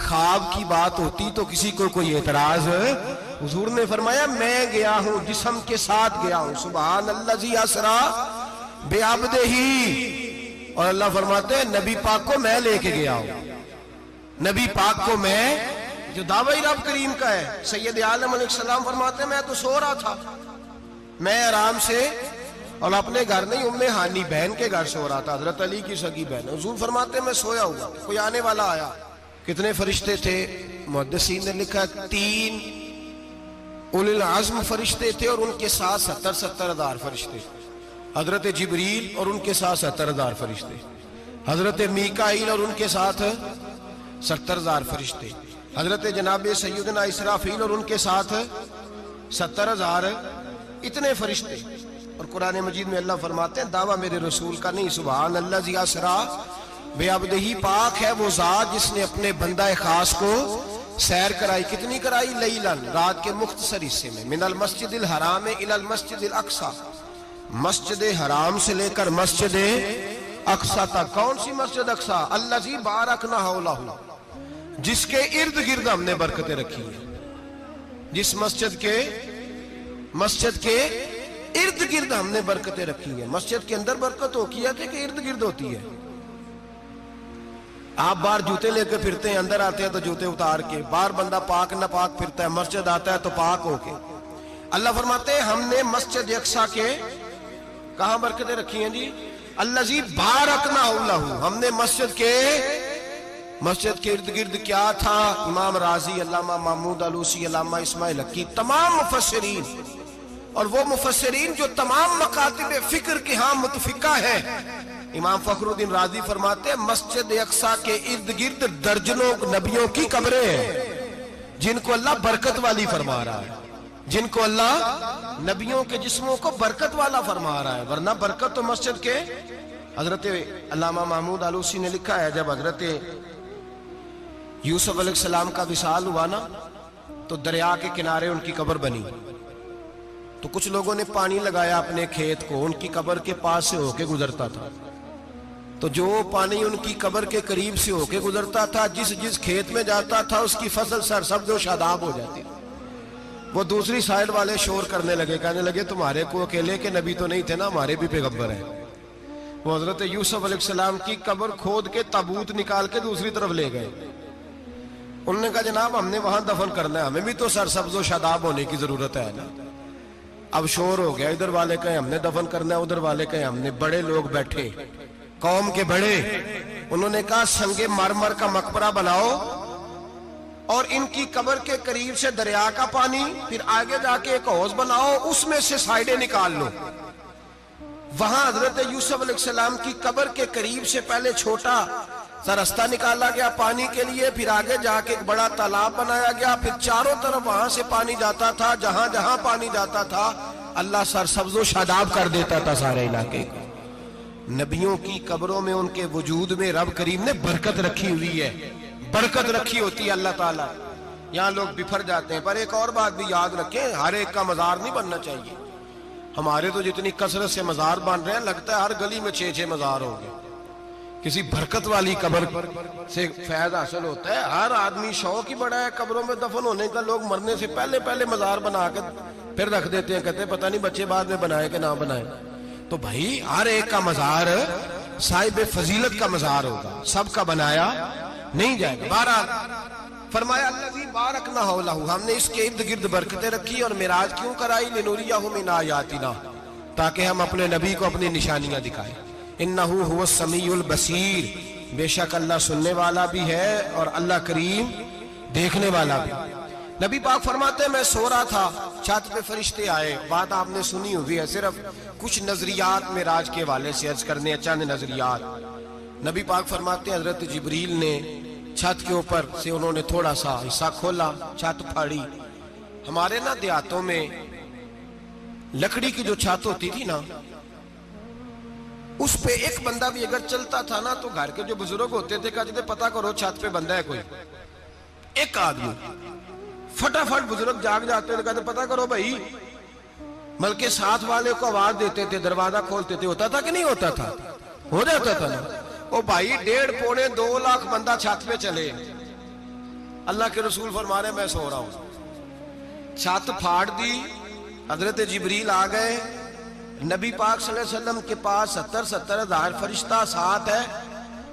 خواب کی بات ہوتی تو کسی کو کوئی اعتراض ہے؟ حضور نے فرمایا میں گیا ہوں، جسم کے ساتھ گیا ہوں، سبحان الذی اسرا بعبدہ، اور اللہ فرماتے ہیں نبی پاک کو میں لے کے گیا ہوں، نبی پاک کو میں، جو دعوی رب کریم کا ہے۔ سید عالم علیہ السلام فرماتے ہیں میں تو سو رہا تھا، میں آرام سے، اور اپنے گھر نہیں، ام ہانی بہن کے گھر سو رہا تھا، حضرت علی کی سگی بہن۔ حضور فرماتے ہیں میں سویا ہوا، کوئی آنے والا آیا۔ کتنے فرشتے تھے؟ محدثین نے لکھا 3 اولی العزم فرشتے تھے، اور ان کے ساتھ 70 ہزار فرشتے، حضرت جبریل اور ان کے ساتھ 70 ہزار فرشتے، حضرت میکائیل اور ان کے ساتھ 70 ہزار فرشتے، حضرت جناب سیدنا اسرافیل اور ان کے ساتھ 70 ہزار، اتنے فرشتے۔ اور قرآن مجید میں اللہ فرماتے ہیں دعویٰ میرے رسول کا نہیں، سبحان الذی اسرا بعبدہ، پاک ہے وہ ذات جس نے اپنے بندہ خاص کو سیر کرائی۔ کتنی کرائی؟ لیلاً، رات کے مختصر حصے میں، من المسجد الحرام الی المسجد الاقصی، مسجد حرام سے لے کر مسجد اقصی تک۔ کون سی مسجد اقصی؟ الذی بارکنا حولہ، جس کے ارد گرد ہم نے برکتیں رکھی ہیں، جس مسجد کے ارد گرد ہم نے برکتیں رکھی ہیں۔ مسجد کے اندر برکت ہوتی ہے کہ ارد گرد ہوتی ہے؟ آپ باہر جوتے لے کے پھرتے ہیں، اندر آتے ہیں تو جوتے اتار کے، باہر بندہ پاک نہ پاک پھرتا ہے، مسجد آتا ہے تو پاک ہو کے۔ اللہ فرماتے ہیں ہم نے مسجد اقصی کے کہاں برکتیں رکھی ہیں جی؟ الذی بارکنا حولہ، ہم نے مسجد کے ارد گرد کیا تھا؟ امام رازی، علامہ محمود آلوسی، علامہ اسماعیل حقی، تمام مفسرین، اور وہ مفسرین جو تمام مکاتب فکر کے ہاں متفقہ ہیں۔ امام فخر الدین رازی فرماتے ہیں مسجد اقصی کے ارد گرد درجنوں نبیوں کی قبریں ہیں، جن کو اللہ برکت والی فرما رہا ہے، جن کو اللہ نبیوں کے جسموں کو برکت والا فرما رہا ہے، ورنہ برکت تو مسجد کے۔ حضرت علامہ محمود آلوسی نے لکھا ہے جب حضرت یوسف علیہ السلام کا وصال ہوا نا، تو دریا کے کنارے ان کی قبر بنی، تو کچھ لوگوں نے پانی لگایا اپنے کھیت کو، ان کی قبر کے پاس سے ہو کے گزرتا تھا، تو جو پانی ان کی قبر کے قریب سے ہو کے گزرتا تھا، جس کھیت میں جاتا تھا اس کی فصل سرسبز و شاداب ہو جاتی۔ وہ دوسری سائیڈ والے شور کرنے لگے، کہنے لگے تمہارے کو اکیلے کے نبی تو نہیں تھے نا، ہمارے بھی پیغمبر ہیں۔ وہ حضرت یوسف علیہ السلام کی قبر کھود کے تابوت نکال کے دوسری طرف لے گئے۔ انہوں نے کہا جناب ہم نے وہاں دفن کرنا ہے، ہمیں بھی تو سرسبز و شاداب ہونے کی ضرورت ہے نا۔ اب شور ہو گیا، ادھر والے کہیں ہم نے دفن کرنا ہے، ادھر والے کہیں ہم نے۔ بڑے لوگ بیٹھے، قوم کے بڑے، انہوں نے کہا سنگ مرمر کا مقبرہ بناؤ، اور ان کی قبر کے قریب سے دریا کا پانی، پھر آگے جا کے ایک حوض بناؤ، اس میں سے سائیڈیں نکال لو۔ وہاں حضرت یوسف علیہ السلام کی قبر کے قریب سے پہلے چھوٹا سا رستہ نکالا گیا پانی کے لیے، پھر آگے جا کے ایک بڑا تالاب بنایا گیا، پھر چاروں طرف وہاں سے پانی جاتا تھا، جہاں جہاں پانی جاتا تھا اللہ سرسبز و شاداب کر دیتا تھا سارے علاقے کو۔ نبیوں کی قبروں میں ان کے وجود میں رب کریم نے برکت رکھی ہوئی ہے، برکت رکھی ہوتی ہے اللہ تعالیٰ۔ یہاں لوگ بفر جاتے ہیں، پر ایک اور بات بھی یاد رکھیں، ہر ایک کا مزار نہیں بننا چاہیے۔ ہمارے تو جتنی کثرت سے مزار بن رہے ہیں، لگتا ہے ہر گلی میں 6 مزار ہوں گے۔ کسی برکت والی قبر سے فیض حاصل ہوتا ہے۔ ہر آدمی شوق ہی بڑا ہے قبروں میں دفن ہونے کا، لوگ مرنے سے پہلے مزار بنا کے پھر رکھ دیتے ہیں، کہتے ہیں پتہ نہیں بچے بعد میں بنائے کہ نہ بنائے۔ تو بھائی ہر ایک کا مزار صاحب فضیلت کا مزار ہوگا، سب کا بنایا نہیں جائے گا۔ بہرحال فرمایا الذی بارکنا حولہ، ہم نے اس کے ارد گرد برکتیں رکھی، اور معراج کیوں کرائی؟ لنوریہ من آیاتنا، تاکہ ہم اپنے نبی کو اپنی نشانیاں دکھائیں۔ انہ هو السمیع البصیر، بے شک اللہ سننے والا بھی ہے اور اللہ کریم دیکھنے والا بھی۔ نبی پاک فرماتے ہیں میں سو رہا تھا، چھت پہ فرشتے آئے، بات آپ نے سنی ہوئی ہے، صرف کچھ نظریات معراج کے حوالے سے عرض کرنے، چند نظریات۔ نبی پاک فرماتے ہیں حضرت جبریل نے چھت کے اوپر سے انہوں نے تھوڑا سا حصہ کھولا، چھت پھاڑی۔ ہمارے نا دیہاتوں میں لکڑی کی جو چھت ہوتی تھی نا، اس پہ ایک بندہ بھی اگر چلتا تھا نا، تو گھر کے جو بزرگ ہوتے تھے کہتے تھے پتہ کرو چھت پہ بندہ ہے کوئی۔ ایک آدمی فٹافٹ بزرگ جاگ جاتے تھے، کہتے پتہ کرو بھائی، بلکہ ساتھ والے کو آواز دیتے تھے، دروازہ کھولتے تھے۔ ہوتا تھا کہ نہیں ہوتا تھا؟ ہو جاتا تھا نا۔ او بھائی 1.5 پونے 2 لاکھ بندہ چھت پہ چلے، اللہ کے رسول فرما رہے میں سو رہا ہوں. چھت پھاڑ دی, حضرت جبریل آ گئے. نبی پاک صلی اللہ علیہ وسلم کے پاس 70 ہزار فرشتہ ساتھ ہے,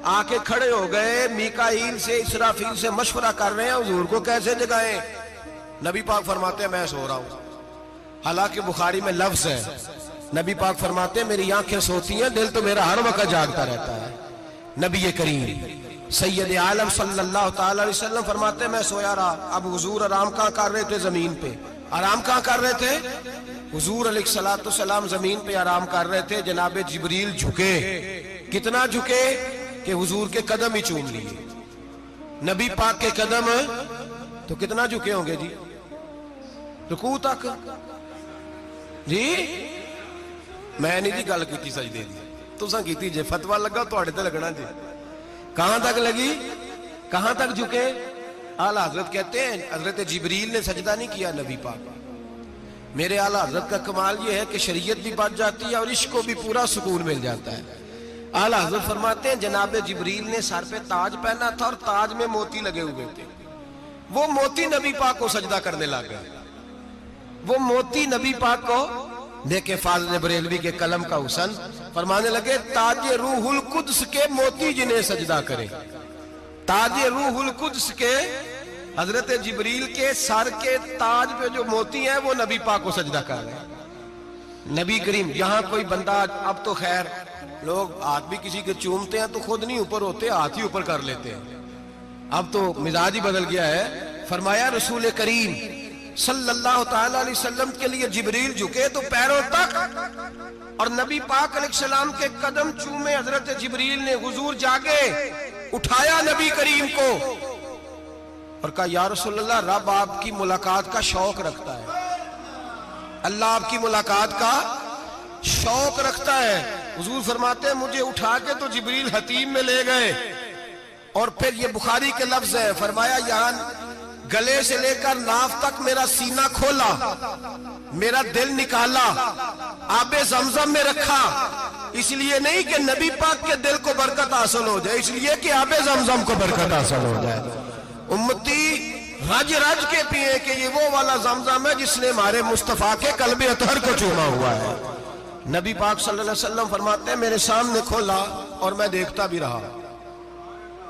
آ کے کھڑے ہو گئے. میکائیل سے اسرافیل سے مشورہ کر رہے ہیں حضور کو کیسے جگائیں. نبی پاک فرماتے ہیں میں سو رہا ہوں. حالانکہ بخاری میں لفظ ہے, نبی پاک فرماتے ہیں میری آنکھیں سوتی ہیں, دل تو میرا ہر وقت جاگتا رہتا ہے. نبی کریم سید عالم صلی اللہ تعالی علیہ وسلم فرماتے ہیں میں سویا رہا. اب حضور آرام کہاں کر رہے تھے؟ زمین پہ. آرام کہاں کر رہے تھے؟ حضور علیہ السلام زمین پہ آرام کر رہے تھے. جناب جبریل جھکے. کتنا جھکے کہ حضور کے قدم ہی چوم لیے. نبی پاک کے قدم تو کتنا جھکے ہوں گے جی؟ رکوع تک. جی میں نہیں جی گل کی سجدے دی, تساں کیتی جے. فتویٰ لگا تواڈے تے لگنا جی. کہاں تک لگی؟ کہاں تک جھکے؟ اعلیٰ حضرت کہتے ہیں حضرت جبریل نے سجدہ نہیں کیا نبی پاک. میرے اعلیٰ حضرت کا کمال یہ ہے کہ شریعت بھی بچ جاتی ہے اور عشق کو بھی پورا سکون مل جاتا ہے. اعلیٰ حضرت فرماتے ہیں جناب جبریل نے سر پہ تاج پہنا تھا اور تاج میں موتی لگے ہوئے تھے. وہ موتی نبی پاک کو سجدہ کرنے لگ گئے. وہ موتی نبی پاک کو دیکھیں. فاضل بریلوی کے قلم کا حسن فرمانے لگے تاج روح القدس کے موتی جنہیں سجدہ کرے. تاج روح القدس کے حضرت جبریل کے سر کے تاج پہ جو موتی ہیں وہ نبی پاک کو سجدہ کر رہے ہیں. نبی کریم یہاں کوئی بندہ, اب تو خیر لوگ ہاتھ بھی کسی کے چومتے ہیں تو خود نہیں اوپر ہوتے, ہاتھ ہی اوپر کر لیتے ہیں. اب تو مزاج ہی بدل گیا ہے. فرمایا رسول کریم صلی اللہ تعالی علیہ وسلم کے لیے جبریل جھکے تو پیروں تک, اور نبی پاک علیہ السلام کے قدم چومے. حضرت جبریل نے حضور جاگے, اٹھایا نبی کریم کو اور کہا یا رسول اللہ رب آپ کی ملاقات کا شوق رکھتا ہے. اللہ آپ کی ملاقات کا شوق رکھتا ہے. حضور فرماتے ہیں مجھے اٹھا کے تو جبریل حتیم میں لے گئے. اور پھر یہ بخاری کے لفظ ہے, فرمایا یہاں گلے سے لے کر ناف تک میرا سینہ کھولا, میرا دل نکالا, آب زمزم میں رکھا. اس لیے نہیں کہ نبی پاک کے دل کو برکت حاصل ہو جائے, اس لیے کہ آب زمزم کو برکت حاصل ہو جائے. امتی رج رج کے پیئے کہ یہ وہ والا زمزم ہے جس نے ہمارے مصطفیٰ کے قلب اطہر کو چوما ہوا ہے. نبی پاک صلی اللہ علیہ وسلم فرماتے ہیں میرے سامنے کھولا اور میں دیکھتا بھی رہا.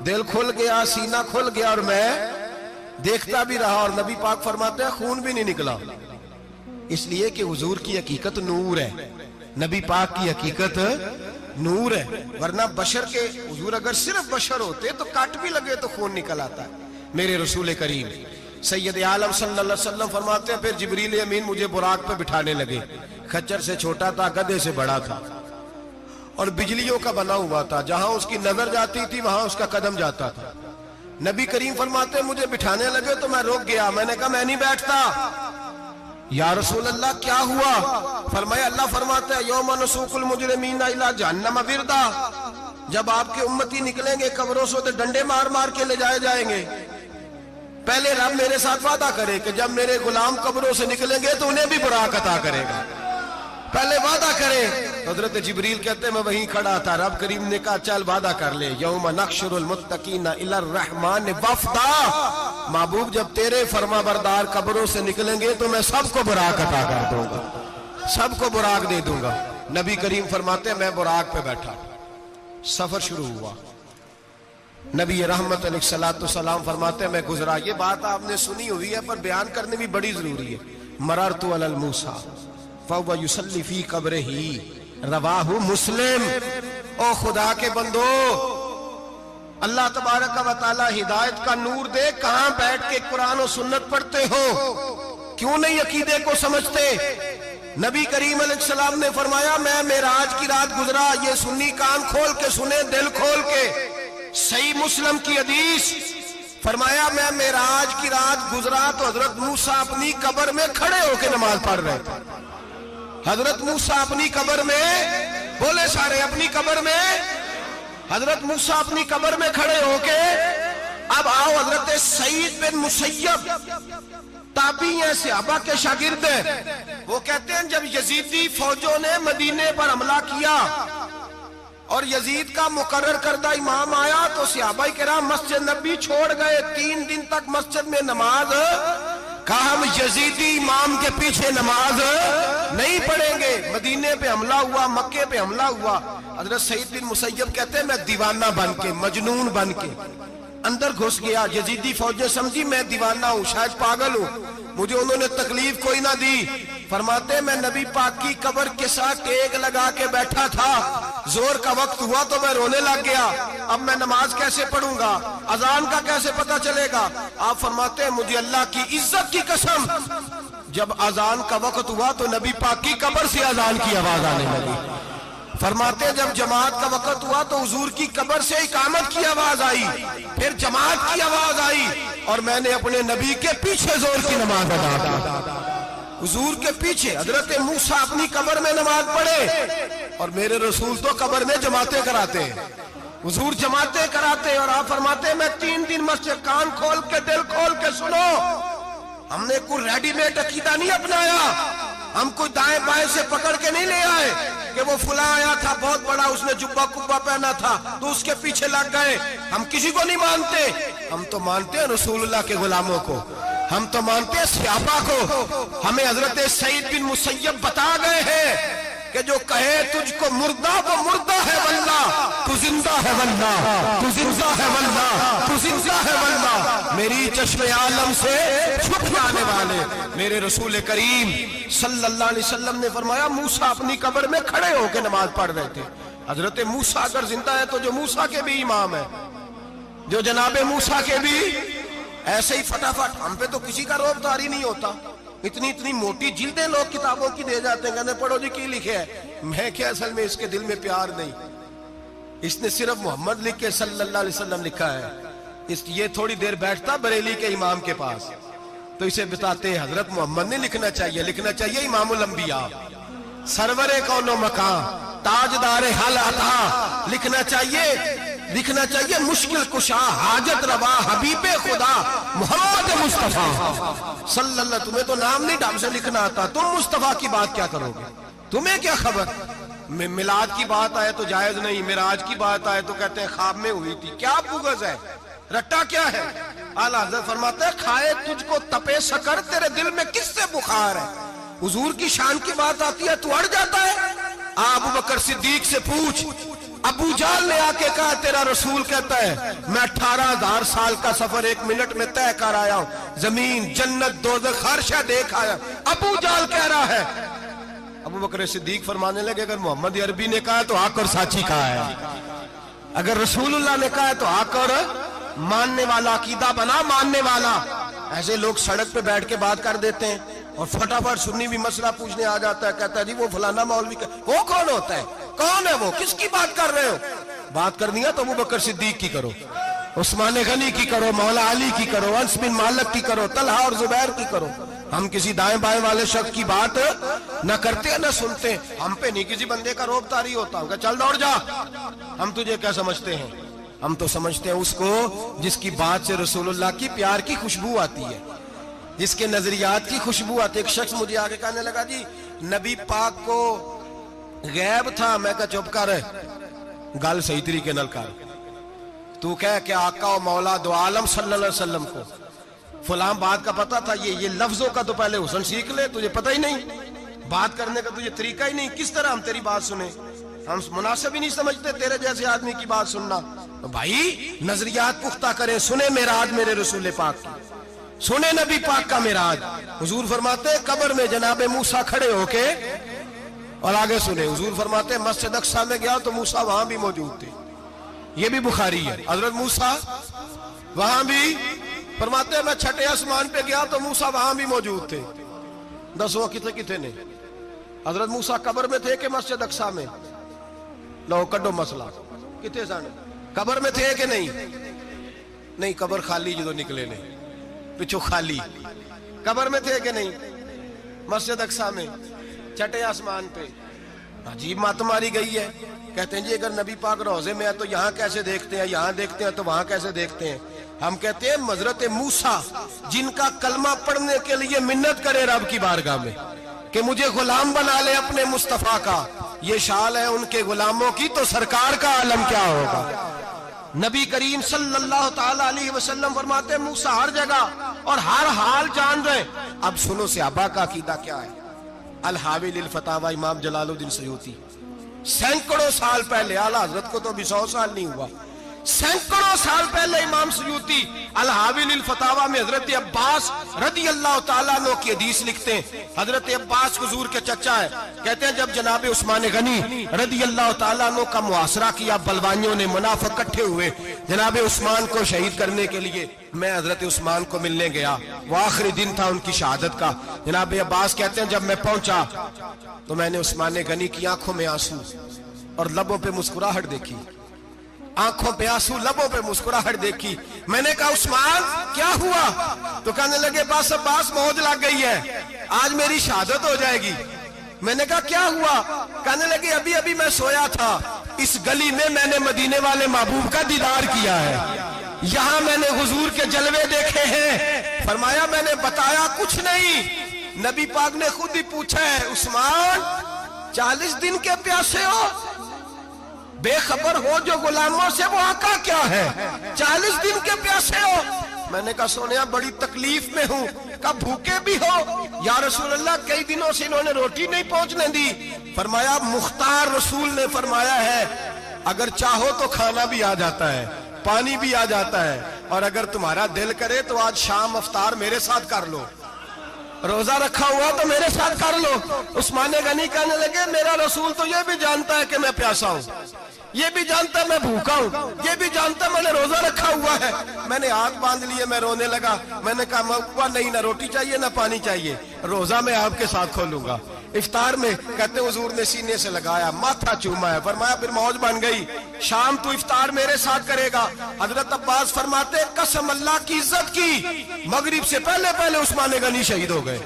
دل کھل گیا, سینہ کھل گیا اور میں دیکھتا بھی رہا. اور نبی پاک فرماتے ہیں خون بھی نہیں نکلا, اس لیے کہ حضور کی حقیقت نور ہے. نبی پاک کی حقیقت نور ہے. ورنہ بشر کے حضور اگر صرف بشر ہوتے تو کٹ بھی لگے تو خون نکل آتا ہے. میرے رسول کریم سید عالم صلی اللہ علیہ وسلم فرماتے ہیں پھر جبریل امین مجھے براق پہ بٹھانے لگے. خچر سے چھوٹا تھا, گدھے سے بڑا تھا اور بجلیوں کا بنا ہوا تھا. جہاں اس کی نظر جاتی تھی وہاں اس کا قدم جاتا تھا. نبی کریم فرماتے ہیں مجھے بٹھانے لگے تو میں رک گیا. میں نے کہا میں نہیں بیٹھتا. یا رسول اللہ کیا ہوا؟ فرمایا اللہ فرماتے ہیں یوم نسوق المجرمین الی جہنم وردا, جب آپ کے امتی نکلیں گے قبروں سے تو ڈنڈے مار مار کے لے جائے جائیں گے. پہلے رب میرے ساتھ وعدہ کرے کہ جب میرے غلام قبروں سے نکلیں گے تو انہیں بھی براق عطا کرے گا. پہلے وعدہ کرے. حضرت جبریل کہتے ہیں میں وہیں کھڑا تھا. رب کریم نے کہا چل وعدہ کر لے, یوم نحشر المتقین الی الرحمن وفدا, محبوب جب تیرے فرما بردار قبروں سے نکلیں گے تو میں سب کو براق عطا کر دوں گا, سب کو براق دے دوں گا. نبی کریم فرماتے ہیں میں براق پہ بیٹھا, سفر شروع ہوا. نبی رحمت علیہ السلام فرماتے ہیں میں گزرا. یہ بات آپ نے سنی ہوئی ہے پر بیان کرنے بھی بڑی ضروری ہے. مررت علی الموسیٰ فَهُوَ يُصَلِّ فِي قَبْرِهِ رواہ مسلم. او خدا کے بندو, اللہ تبارک و تعالی ہدایت کا نور دے. کہاں بیٹھ کے قرآن و سنت پڑھتے ہو, کیوں نہیں عقیدے کو سمجھتے؟ نبی کریم علیہ السلام نے فرمایا میں معراج کی رات گزرا. یہ سنی کان کھول کے سنے, دل کھول کے. صحیح مسلم کی حدیث فرمایا میں معراج کی رات گزرا تو حضرت موسیٰ اپنی قبر میں کھڑے ہو کے نماز پڑھ رہے تھے. حضرت موسیٰ اپنی قبر میں, بولے سارے اپنی قبر میں, حضرت موسیٰ اپنی قبر میں کھڑے ہو کے. اب آؤ حضرت سعید بن مسیب تابعی ہیں, صحابہ کے شاگرد ہیں. وہ کہتے ہیں جب یزیدی فوجوں نے مدینے پر حملہ کیا اور یزید کا مقرر کردہ امام آیا تو صحابہ کرام مسجد نبی چھوڑ گئے، 3 دن تک مسجد میں نماز، کہا ہم یزیدی امام کے پیچھے نماز نہیں پڑھیں گے۔ مدینے پہ حملہ ہوا، مکے پہ حملہ ہوا، حضرت سعید بن مسیب کہتے ہیں میں دیوانہ بن کے، مجنون بن کے اندر گھس گیا۔ یزیدی فوجیں سمجھی میں دیوانہ ہوں، شاید پاگل ہوں، مجھے انہوں نے تکلیف کوئی نہ دی۔ فرماتے ہیں میں نبی پاک کی قبر کے ساتھ ٹیک لگا کے بیٹھا تھا، زور کا وقت ہوا تو میں رونے لگ گیا، اب میں نماز کیسے پڑھوں گا، اذان کا کیسے پتہ چلے گا؟ آپ فرماتے ہیں مجھے اللہ کی عزت کی قسم، جب اذان کا وقت ہوا تو نبی پاک کی قبر سے اذان کی آواز آنے لگی۔ فرماتے ہیں جب جماعت کا وقت ہوا تو حضور کی قبر سے اقامت کی آواز آئی، پھر جماعت کی آواز آئی، اور میں نے اپنے نبی کے پیچھے زور کی نماز ادا کی۔ حضور کے پیچھے حضرت موسیٰ اپنی قبر میں نماز پڑھے، اور میرے رسول تو قبر میں جماعتیں کراتے ہیں، حضور جماعتیں کراتے ہیں۔ اور آپ فرماتے ہیں میں 3 دن مسجد، کان کھول کے دل کھول کے سنو، ہم نے کوئی ریڈی میڈ عقیدہ نہیں اپنایا، ہم کوئی دائیں بائیں سے پکڑ کے نہیں لے آئے کہ وہ فلاں آیا تھا بہت بڑا، اس نے جبہ کبہ پہنا تھا تو اس کے پیچھے لگ گئے۔ ہم کسی کو نہیں مانتے، ہم تو مانتے ہیں رسول اللہ کے غلاموں کو، ہم تو مانتے ہیں صحابہ کو۔ ہمیں حضرت سعید بن مسیب بتا گئے ہیں کہ جو کہے تجھ کو مردہ وہ مردہ ہے واللہ، تو زندہ ہے واللہ، تو زندہ ہے واللہ، تو زندہ ہے واللہ، میری چشم عالم سے چھپ جانے والے میرے رسول کریم صلی اللہ علیہ وسلم نے فرمایا موسیٰ اپنی قبر میں کھڑے ہو کے نماز پڑھ رہے تھے۔ حضرت موسیٰ اگر زندہ ہے تو جو موسیٰ کے بھی امام ہے، جو جناب موسیٰ کے بھی ایسے ہی فٹافٹ، ہم پہ تو کسی کا روب طاری نہیں ہوتا، اتنی موٹی جلدیں لوگ کتابوں کی دے جاتے ہیں، کہتے ہیں پڑھو جی کی لکھے ہے، میں کیا اصل میں اس کے دل میں پیار نہیں، اس نے صرف محمد لکھ کے صلی اللہ علیہ وسلم لکھا ہے، یہ تھوڑی دیر بیٹھتا بریلی کے امام کے پاس تو اسے بتاتے ہیں حضرت محمد نے لکھنا چاہیے، لکھنا چاہیے امام الانبیاء، سرور کون و مکان، تاجدار حل عطا، لکھنا چاہیے مشکل کشا، حاجت روا، حبیب خدا محمد مصطفیٰ صلی اللہ۔ تمہیں تو نام نہیں ڈھنگ سے لکھنا آتا، تم مصطفیٰ کی بات کیا کرو گے، تمہیں کیا خبر؟ میلاد کی بات آئے تو جائز نہیں، معراج کی بات آئے تو کہتے ہیں خواب میں ہوئی تھی، کیا بغض ہے، رٹا کیا ہے؟ اعلیٰ حضرت فرماتے ہیں کھائے تجھ کو تپے سکر، تیرے دل میں کس سے بخار ہے؟ حضور کی شان کی بات آتی ہے تو اڑ جاتا ہے۔ ابو بکر صدیق سے پوچھ، ابو جہل نے آ کے کہا تیرا رسول کہتا ہے میں 18,000 سال کا سفر 1 منٹ میں طے کر آیا ہوں، زمین جنت دوزخ ہر شے دیکھ آیا، ابو جہل کہہ رہا ہے۔ ابو بکر صدیق فرمانے لگے اگر محمد عربی نے کہا تو حق اور سچی کہا ہے، اگر رسول اللہ نے کہا تو حق اور ماننے والا، عقیدہ بنا ماننے والا۔ ایسے لوگ سڑک پہ بیٹھ کے بات کر دیتے ہیں اور فٹافٹ سنی بھی مسئلہ پوچھنے آ جاتا ہے، کہتا ہے جی وہ فلانا مولوی، وہ کون ہوتا ہے، کون ہے وہ، کس کی بات کر رہے ہو؟ بات کرنی ہے تو ابو بکر صدیق کی کرو، عثمان غنی کی کرو، مولا علی کی کرو، انس بن مالک کی کرو، طلحہ اور زبیر کی کرو۔ ہم کسی دائیں بائیں والے شخص کی بات نہ کرتے نہ سنتے، ہم پہ نہیں کسی بندے کا روب طاری ہوتا، ہم کہا چل دوڑ جا، ہم تجھے کیا سمجھتے ہیں؟ ہم تو سمجھتے ہیں اس کو جس کی بات سے رسول اللہ کی پیار کی خوشبو آتی ہے، جس کے نظریات کی خوشبو آتی ہے۔ ایک شخص مجھے آگے کہنے لگا جی نبی پاک کو غیب تھا، میں کہا چپ کر، گل صحیح طریقے نال کر، تو کہہ کہ آقا و مولا دو عالم صلی اللہ علیہ وسلم کو فلاں بات کا پتہ تھا، یہ لفظوں کا تو پہلے حسن سیکھ لے، تجھے پتہ ہی نہیں، بات کرنے کا تجھے طریقہ ہی نہیں، کس طرح ہم تیری بات سنیں؟ ہم مناسب ہی نہیں سمجھتے تیرے جیسے آدمی کی بات سننا۔ تو بھائی نظریات پختہ کریں، سنیں معراج میرے رسول پاک کی، سنیں نبی پاک کا معراج۔ حضور فرماتے ہیں قبر میں جناب موسیٰ کھڑے ہو کے، اور آگے سنیں حضور فرماتے ہیں مسجد اقصیٰ میں گیا تو موسیٰ وہاں بھی موجود تھے، یہ بھی بخاری ہے، حضرت موسیٰ وہاں بھی، فرماتے ہیں میں چھٹے آسمان پہ گیا تو موسیٰ وہاں بھی موجود تھے۔ دسو کتنے نے؟ حضرت موسیٰ قبر میں تھے کہ مسجد اقصیٰ میں؟ لو کڈو مسئلہ، کتنے سن قبر میں تھے کہ نہیں؟ قبر خالی جدو نکلے نے پچھو خالی، قبر میں تھے کہ نہیں؟ مسجد اقصیٰ میں چھٹے آسمان پہ۔ عجیب مات ماری گئی ہے، کہتے ہیں جی اگر نبی پاک روضے میں ہے تو یہاں کیسے دیکھتے ہیں، یہاں دیکھتے ہیں تو وہاں کیسے دیکھتے ہیں؟ ہم کہتے ہیں حضرت موسیٰ جن کا کلمہ پڑھنے کے لیے منت کرے رب کی بارگاہ میں، کہ مجھے غلام بنا لے اپنے مصطفیٰ کا. یہ شال ہے ان کے غلاموں کی تو سرکار کا عالم کیا ہوگا. نبی کریم صلی اللہ تعالی علیہ وسلم فرماتے ہیں موسیٰ ہر جگہ اور ہر حال جان رہے. اب سنو صحابہ کا عقیدہ کیا ہے. الحاوی للفتاوی امام جلال الدین سیوطی سینکڑوں سال پہلے، اعلیٰ حضرت کو تو ابھی 100 سال نہیں ہوا، سینکڑوں سال پہلے امام سیوطی الحاوی للفتاوی میں حضرت عباس رضی اللہ تعالیٰ عنہ کی حدیث لکھتے ہیں. حضرت عباس حضور کے چچا ہے. کہتے ہیں جب جناب عثمان غنی رضی اللہ تعالیٰ عنہ کا محاصرہ کیا، بلوانیوں نے منافق اکٹھے ہوئے جناب عثمان کو شہید کرنے کے لیے، میں حضرت عثمان کو ملنے گیا. وہ آخری دن تھا ان کی شہادت کا. جناب عباس کہتے ہیں جب میں پہنچا تو میں نے عثمان غنی کی آنکھوں میں آنسو اور لبوں پہ مسکراہٹ دیکھی. آنکھوں پہ آنسو، لبوں پہ مسکراہٹ دیکھی. میں نے کہا عثمان کیا ہوا؟ تو کہنے لگے بس عباس موت لگ گئی ہے، آج میری شہادت ہو جائے گی. میں نے کہا کیا ہوا؟ کہنے لگے ابھی ابھی میں سویا تھا، اس گلی میں میں نے مدینے والے محبوب کا دیدار کیا ہے، یہاں میں نے حضور کے جلوے دیکھے ہیں. فرمایا میں نے بتایا کچھ نہیں. نبی پاک نے خود ہی پوچھا ہے عثمان 40 دن کے پیاسے ہو؟ بے خبر ہو جو غلاموں سے وہ آقا کیا ہے، 40 دن کے پیاسے ہو؟ میں نے کہا سونیا بڑی تکلیف میں ہوں. کہا بھوکے بھی ہو؟ یا رسول اللہ کئی دنوں سے انہوں نے روٹی نہیں پہنچنے دی. فرمایا مختار رسول نے فرمایا ہے اگر چاہو تو کھانا بھی آ جاتا ہے، پانی بھی آ جاتا ہے، اور اگر تمہارا دل کرے تو آج شام افطار میرے ساتھ کر لو، روزہ رکھا ہوا تو میرے ساتھ کر لو. عثمان غنی کہنے لگے میرا رسول تو یہ بھی جانتا ہے کہ میں پیاسا ہوں، یہ بھی جانتا ہے میں بھوکا ہوں، یہ بھی جانتا ہے میں نے روزہ رکھا ہوا ہے. میں نے ہاتھ باندھ لیے، میں رونے لگا. میں نے کہا مبوا نہیں، نہ روٹی چاہیے نہ پانی چاہیے، روزہ میں آپ کے ساتھ کھولوں گا. افطار میں کہتے حضور نے سینے سے لگایا، ماتھا چوما ہے. فرمایا پھر موج بن گئی، شام تو افطار میرے ساتھ کرے گا. حضرت عباس فرماتے قسم اللہ کی عزت کی مغرب سے پہلے پہلے عثمان غنی شہید ہو گئے.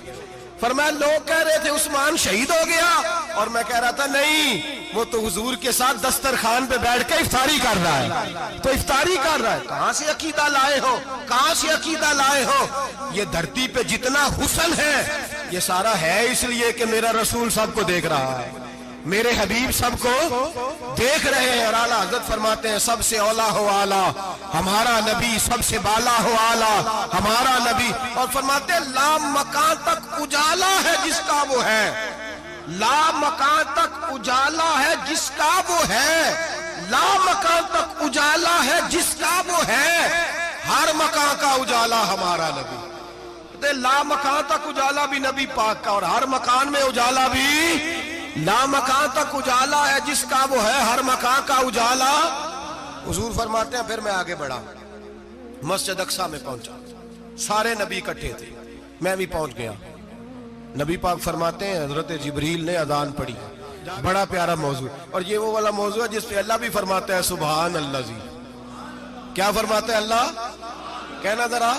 فرمایا لوگ کہہ رہے تھے عثمان شہید ہو گیا، اور میں کہہ رہا تھا نہیں، وہ تو حضور کے ساتھ دسترخوان پہ بیٹھ کے افطاری کر رہا ہے. تو افطاری کر رہا ہے. کہاں سے عقیدہ لائے ہو، کہاں سے عقیدہ لائے ہو؟ یہ دھرتی پہ جتنا حسن ہے یہ سارا ہے اس لیے کہ میرا رسول سب کو دیکھ رہا ہے، میرے حبیب سب کو دیکھ رہے ہیں. اور اعلیٰ حضرت فرماتے ہیں سب سے اولا ہو اعلیٰ ہمارا نبی، سب سے بالا ہو اعلیٰ ہمارا نبی. اور فرماتے ہیں لا مکان تک اجالا ہے جس کا وہ ہے، لا مکان تک اجالا ہے جس کا وہ ہے، لا مکان تک اجالا ہے جس کا وہ ہے، ہر مکان کا اجالا ہمارا نبی. لا مکان تک اجالا بھی نبی پاک کا، اور ہر مکان میں اجالا بھی لا مکان تک اجالا ہے جس کا وہ ہے، ہر مکان کا اجالا. حضور فرماتے ہیں پھر میں آگے بڑھا، مسجد اقصی میں پہنچا، سارے نبی اکٹھے تھے، میں بھی پہنچ گیا. نبی پاک فرماتے ہیں حضرت جبریل نے اذان پڑھی. بڑا پیارا موضوع، اور یہ وہ والا موضوع ہے جس پہ اللہ بھی فرماتا ہے سبحان اللہ جی. کیا فرماتا ہے اللہ؟ کہنا ذرا.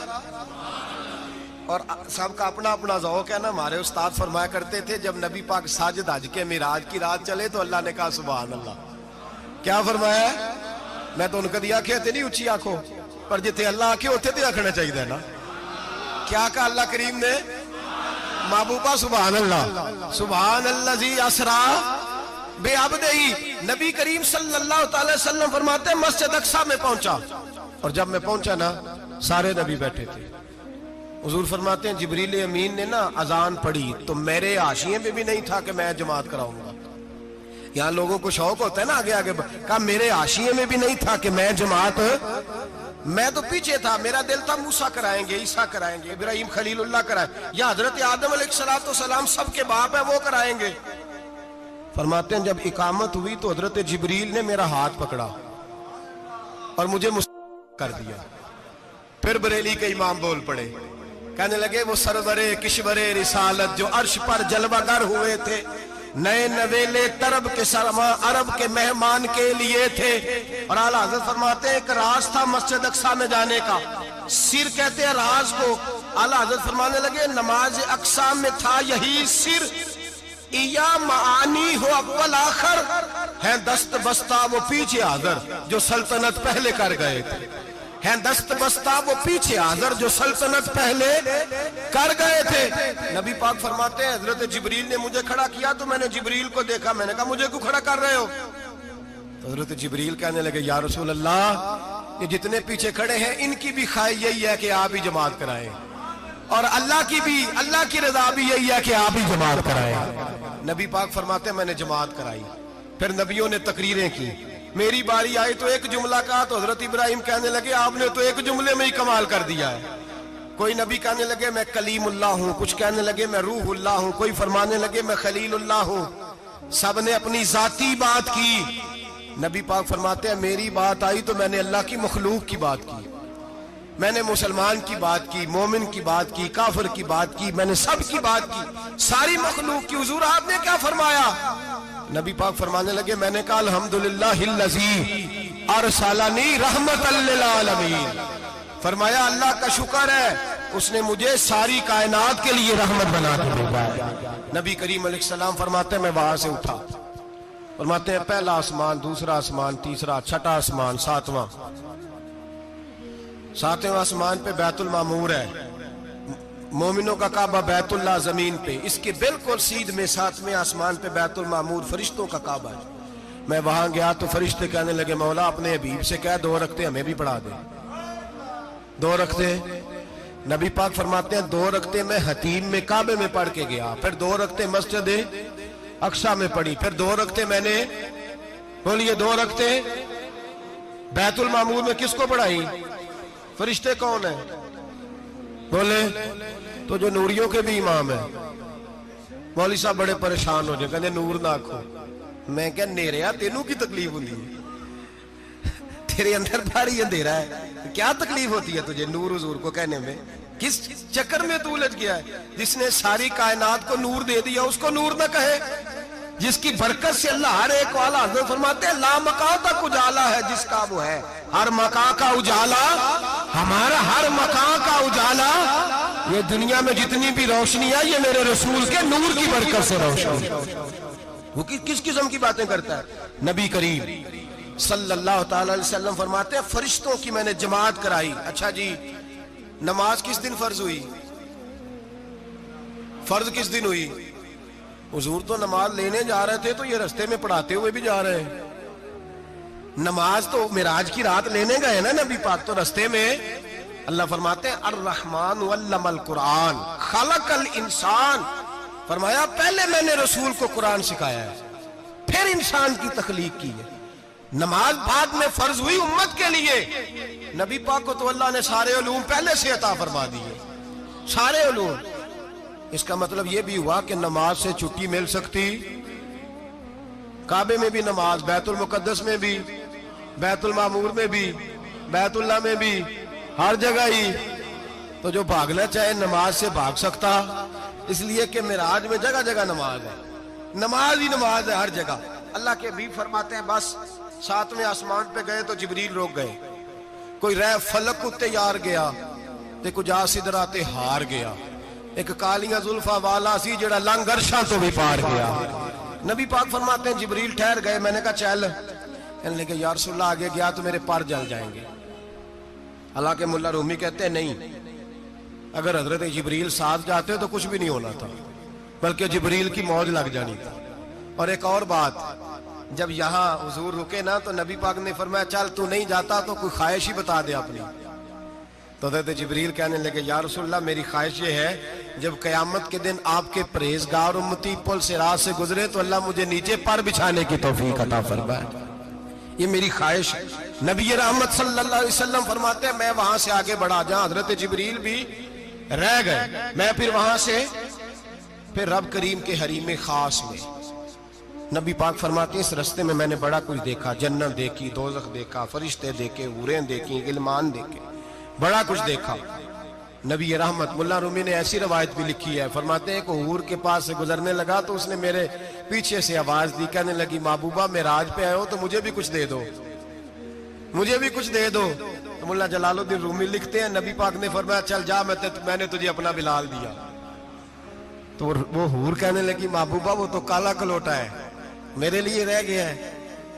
اور سب کا اپنا اپنا ذوق ہے نا. ہمارے استاد فرمایا کرتے تھے جب نبی پاک ساجد حج کے معراج کی رات چلے تو اللہ نے کہا سبحان اللہ. کیا فرمایا؟ میں تو ان کا دیا کہتے نہیں اچھی آنکھوں پر جتنے اللہ آنکھیں ہوتے تھے آنکھنا چاہیے نا. کیا کہا اللہ کریم نے؟ محبوبہ سبحان اللہ. سبحان اللہ زی اسرا بے عبدہی. نبی کریم صلی اللہ تعالی وسلم فرماتے ہیں مسجد اقصی میں پہنچا، اور جب میں پہنچا نا سارے نبی بیٹھے تھے. حضور فرماتے ہیں جبریل امین نے نا اذان پڑھی تو میرے حاشیے میں بھی نہیں تھا کہ میں جماعت کراؤں گا. یہاں لوگوں کو شوق ہوتا ہے نا آگے آگے، کہا میرے حاشیے میں بھی نہیں تھا کہ میں جماعت، میں تو پیچھے تھا. میرا دل تھا موسیٰ کرائیں گے، عیسیٰ کرائیں گے، ابراہیم خلیل اللہ کرائیں، یا حضرت آدم علیہ السلام سب کے باپ ہیں وہ کرائیں گے. فرماتے ہیں جب اقامت ہوئی تو حضرت جبریل نے میرا ہاتھ پکڑا اور مجھے کر دیا. پھر بریلی کے امام بول پڑے، کہنے لگے وہ سرور کشور رسالت جو عرش پر جلوہ گر ہوئے تھے، نئے نویلے طرب کے سرما عرب کے مہمان کے لیے تھے. اور اعلیٰ حضرت فرماتے ہیں ایک راز تھا مسجد اقصی میں جانے کا، سر کہتے ہیں راز کو. اعلیٰ حضرت فرمانے لگے نماز اقصی میں تھا یہی سر، ایا معانی ہو اول آخر، ہیں دست بستہ وہ پیچھے حاضر جو سلطنت پہلے کر گئے تھے، ہیں دست بستہ وہ پیچھے حاضر جو سلطنت پہلے کر گئے تھے. نبی پاک فرماتے ہیں حضرت جبریل نے مجھے کھڑا کیا تو میں نے جبریل کو دیکھا, میں نے کہا مجھے کیوں کھڑا کر رہے ہو؟ تو حضرت جبریل کہنے لگے یا رسول اللہ یہ جتنے پیچھے کھڑے ہیں ان کی بھی خواہش یہی ہے کہ آپ ہی جماعت کرائیں, اور اللہ کی رضا بھی یہی ہے کہ آپ ہی جماعت کرائیں. نبی پاک فرماتے ہیں میں نے جماعت کرائی. پھر نبیوں نے تقریریں کی, میری باری آئی تو ایک جملہ کہا تو حضرت ابراہیم کہنے لگے آپ نے تو ایک جملے میں ہی کمال کر دیا ہے. کوئی نبی کہنے لگے میں کلیم اللہ ہوں, کچھ کہنے لگے میں روح اللہ ہوں, کوئی فرمانے لگے میں خلیل اللہ ہوں. سب نے اپنی ذاتی بات کی. نبی پاک فرماتے ہیں میری بات آئی تو میں نے اللہ کی مخلوق کی بات کی, میں نے مسلمان کی بات کی, مومن کی بات کی, کافر کی بات کی, میں نے سب کی بات کی, ساری مخلوق کی. حضور آپ نے کیا فرمایا؟ نبی پاک فرمانے لگے میں نے کہا الحمدللہ الذی ارسلنی رحمۃ للعالمین. فرمایا اللہ کا شکر ہے اس نے مجھے ساری کائنات کے لیے رحمت بنا کے بھیجا ہے. نبی کریم علیہ السلام فرماتے ہیں میں وہاں سے اٹھا, فرماتے ہیں پہلا آسمان, دوسرا آسمان, تیسرا, چھٹا آسمان, ساتواں آسمان پہ بیت المعمور ہے, مومنوں کا کعبہ بیت اللہ زمین پہ, اس کے بالکل سیدھ میں ساتویں آسمان پہ بیت المعمور فرشتوں کا کعبہ ہے. میں وہاں گیا تو فرشتے کہنے لگے مولا اپنے حبیب سے کہہ 2 رکعتیں ہمیں بھی پڑھا دے. 2 رکعتیں. نبی پاک فرماتے ہیں 2 رکعتیں میں حتیم میں کعبے میں پڑھ کے گیا, پھر 2 رکعتیں مسجد اقصی میں پڑھی, پھر 2 رکعتیں میں نے بولیے 2 رکعتیں بیت المعمور میں کس کو پڑھائی؟ فرشتے کون ہیں بولے؟ تو جو نوریوں کے بھی امام ہیں. مولوی صاحب بڑے پریشان ہو جائے, کہنے نور نہ آکھو. میں کہ نیریا تینوں کی تکلیف ہوتی ہے, تیرے اندر بھاری اندھیرا ہے, کیا تکلیف ہوتی ہے تجھے نور حضور کو کہنے میں؟ کس چکر میں تو الجھ گیا ہے؟ جس نے ساری کائنات کو نور دے دیا اس کو نور نہ کہے, جس کی برکت سے اللہ ہر ایک والا. حضرت فرماتے ہیں لا مکان تک اجالا ہے جس کا وہ ہے, ہر مکان کا اجالا ہمارا, ہر مکان کا اجالا. یہ دنیا میں جتنی بھی روشنی ہے یہ میرے رسول کے نور کی برکت سے روشنی. وہ کس قسم کی باتیں کرتا ہے؟ نبی کریم صلی اللہ تعالی علیہ وسلم فرماتے ہیں فرشتوں کی میں نے جماعت کرائی. اچھا جی نماز کس دن فرض ہوئی؟ فرض کس دن ہوئی؟ حضور تو نماز لینے جا رہے تھے تو یہ رستے میں پڑھاتے ہوئے بھی جا رہے ہیں. نماز تو معراج کی رات لینے گئے نا نبی پاک, تو رستے میں اللہ فرماتے ہیں الرحمن علم القرآن خلق الانسان. فرمایا پہلے میں نے رسول کو قرآن سکھایا ہے, پھر انسان کی تخلیق کی ہے. نماز بعد میں فرض ہوئی امت کے لیے. نبی پاک کو تو اللہ نے سارے علوم پہلے سے عطا فرما دیے, سارے علوم. اس کا مطلب یہ بھی ہوا کہ نماز سے چھٹی مل سکتی. کعبے میں بھی نماز, بیت المقدس میں بھی, بیت المعمور میں بھی, بیت اللہ میں بھی, ہر جگہ ہی. تو جو بھاگنا چاہے نماز سے بھاگ سکتا, اس لیے کہ معراج میں جگہ جگہ نماز ہے, نماز ہی نماز ہے ہر جگہ. اللہ کے حبیب فرماتے ہیں بس 7ویں آسمان پہ گئے تو جبریل روک گئے. کوئی رہ فلک اتے یار گیا تے کچھ آ سدراتے ہار گیا. ایک کالیاں زلفا والا سی جڑا لنگ عرشاں تو بھی پار گیا. نبی پاک فرماتے ہیں جبریل ٹھہر گئے, میں نے کہا چل. کہنے لگے یا رسول اللہ آگے گیا تو میرے پر جل جائیں گے. حالانکہ ملا رومی کہتے ہیں نہیں, اگر حضرت جبریل ساتھ جاتے تو کچھ بھی نہیں ہونا تھا, بلکہ جبریل کی موج لگ جانی تھی. اور ایک اور بات, جب یہاں حضور رکے نا تو نبی پاک نے فرمایا چل تو نہیں جاتا تو کوئی خواہش ہی بتا دے اپنی. تو حضرت جبریل کہنے لگے یا رسول اللہ میری خواہش یہ ہے جب قیامت کے دن آپ کے پرہیزگار امتی پل صراط سے گزرے تو اللہ مجھے نیچے پر بچھانے کی توفیق عطا فرمائے, یہ میری خواہش ہے. نبی رحمت صلی اللہ علیہ وسلم فرماتے ہیں میں وہاں سے آگے بڑھا جہاں حضرت جبریل بھی رہ گئے, میں پھر وہاں سے پھر رب کریم کے حریم خاص میں. نبی پاک فرماتے ہیں اس رستے میں نے بڑا کچھ دیکھا, جنت دیکھی, دوزخ دیکھا, فرشتے دیکھے, حوریں دیکھی, غلمان دیکھے, بڑا کچھ دیکھا. نبی رحمت ملا رومی نے ایسی روایت بھی لکھی ہے, فرماتے ہیں کہ حور کے پاس سے گزرنے لگا تو اس نے میرے پیچھے سے آواز دی, کہنے لگی محبوبہ معراج پہ آئے ہو تو مجھے بھی کچھ دے دو, مجھے بھی کچھ دے دو. تو ملا جلال الدین رومی لکھتے ہیں نبی پاک نے فرمایا چل جا میں نے تجھے اپنا بلال دیا. تو وہ حور کہنے لگی محبوبہ وہ تو کالا کلوٹا ہے, میرے لیے رہ گیا ہے.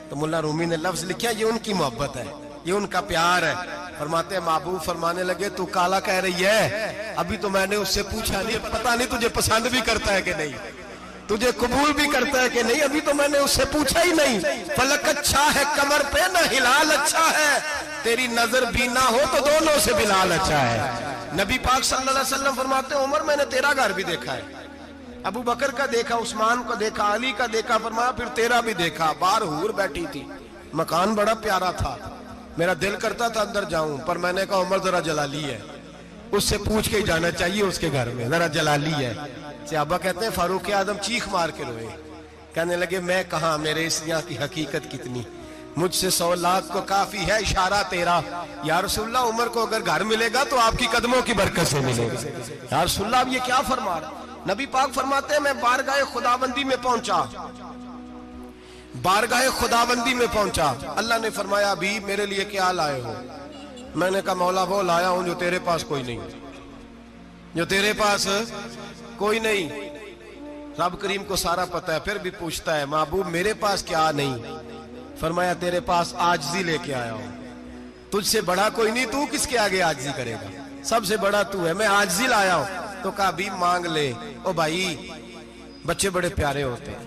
تو ملا رومی نے لفظ لکھا یہ ان کی محبت ہے, یہ ان کا پیار ہے. فرماتے ہیں محبوب فرمانے لگے تو کالا کہہ رہی ہے، ابھی تو میں نے اس سے پوچھا نہیں، پتہ نہیں تجھے پسند بھی کرتا ہے کہ نہیں، تجھے قبول بھی کرتا ہے کہ نہیں، ابھی تو میں نے اس سے پوچھا ہی نہیں۔ فلک اچھا ہے کمر پہ نہ ہلال اچھا ہے، تیری نظر بھی نہ ہو تو دونوں سے بلال اچھا ہے۔ نبی پاک صلی اللہ علیہ وسلم فرماتے ہیں عمر میں نے تیرا گھر بھی دیکھا ہے، ابو بکر کا دیکھا، عثمان کا دیکھا، علی کا دیکھا، فرمایا پھر تیرا بھی دیکھا، باہر حور بیٹھی تھی، مکان بڑا پیارا تھا، میرا دل کرتا تھا اندر جاؤں، پر میں نے کہا عمر ذرا جلالی ہے، اس سے پوچھ کے ہی جانا چاہیے اس کے گھر میں، ذرا جلالی ہے۔ صحابہ کہتے ہیں فاروق اعظم چیخ مار کے روئے، کہنے لگے میں کہاں، میرے اس یہاں کی حقیقت کتنی، مجھ سے 100 لاکھ کو کافی ہے اشارہ تیرا، یا رسول اللہ عمر کو اگر گھر ملے گا تو آپ کی قدموں کی برکت سے ملے گا۔ یا رسول اللہ اب یہ کیا فرما رہا؟ نبی پاک فرماتے ہیں میں بارگاہ خداوندی میں پہنچا، بارگاہ خداوندی میں پہنچا، اللہ نے فرمایا ابھی میرے لیے کیا لائے ہو؟ میں نے کہا مولا وہ لایا ہوں جو تیرے پاس کوئی نہیں، جو تیرے پاس کوئی نہیں۔ رب کریم کو سارا پتہ ہے، پھر بھی پوچھتا ہے محبوب میرے پاس کیا نہیں؟ فرمایا تیرے پاس عاجزی لے کے آیا ہوں، تجھ سے بڑا کوئی نہیں، تو کس کے آگے عاجزی کرے گا، سب سے بڑا تو ہے، میں عاجزی لایا ہوں۔ تو کہا بھی مانگ لے۔ او بھائی بچے بڑے پیارے ہوتے ہیں،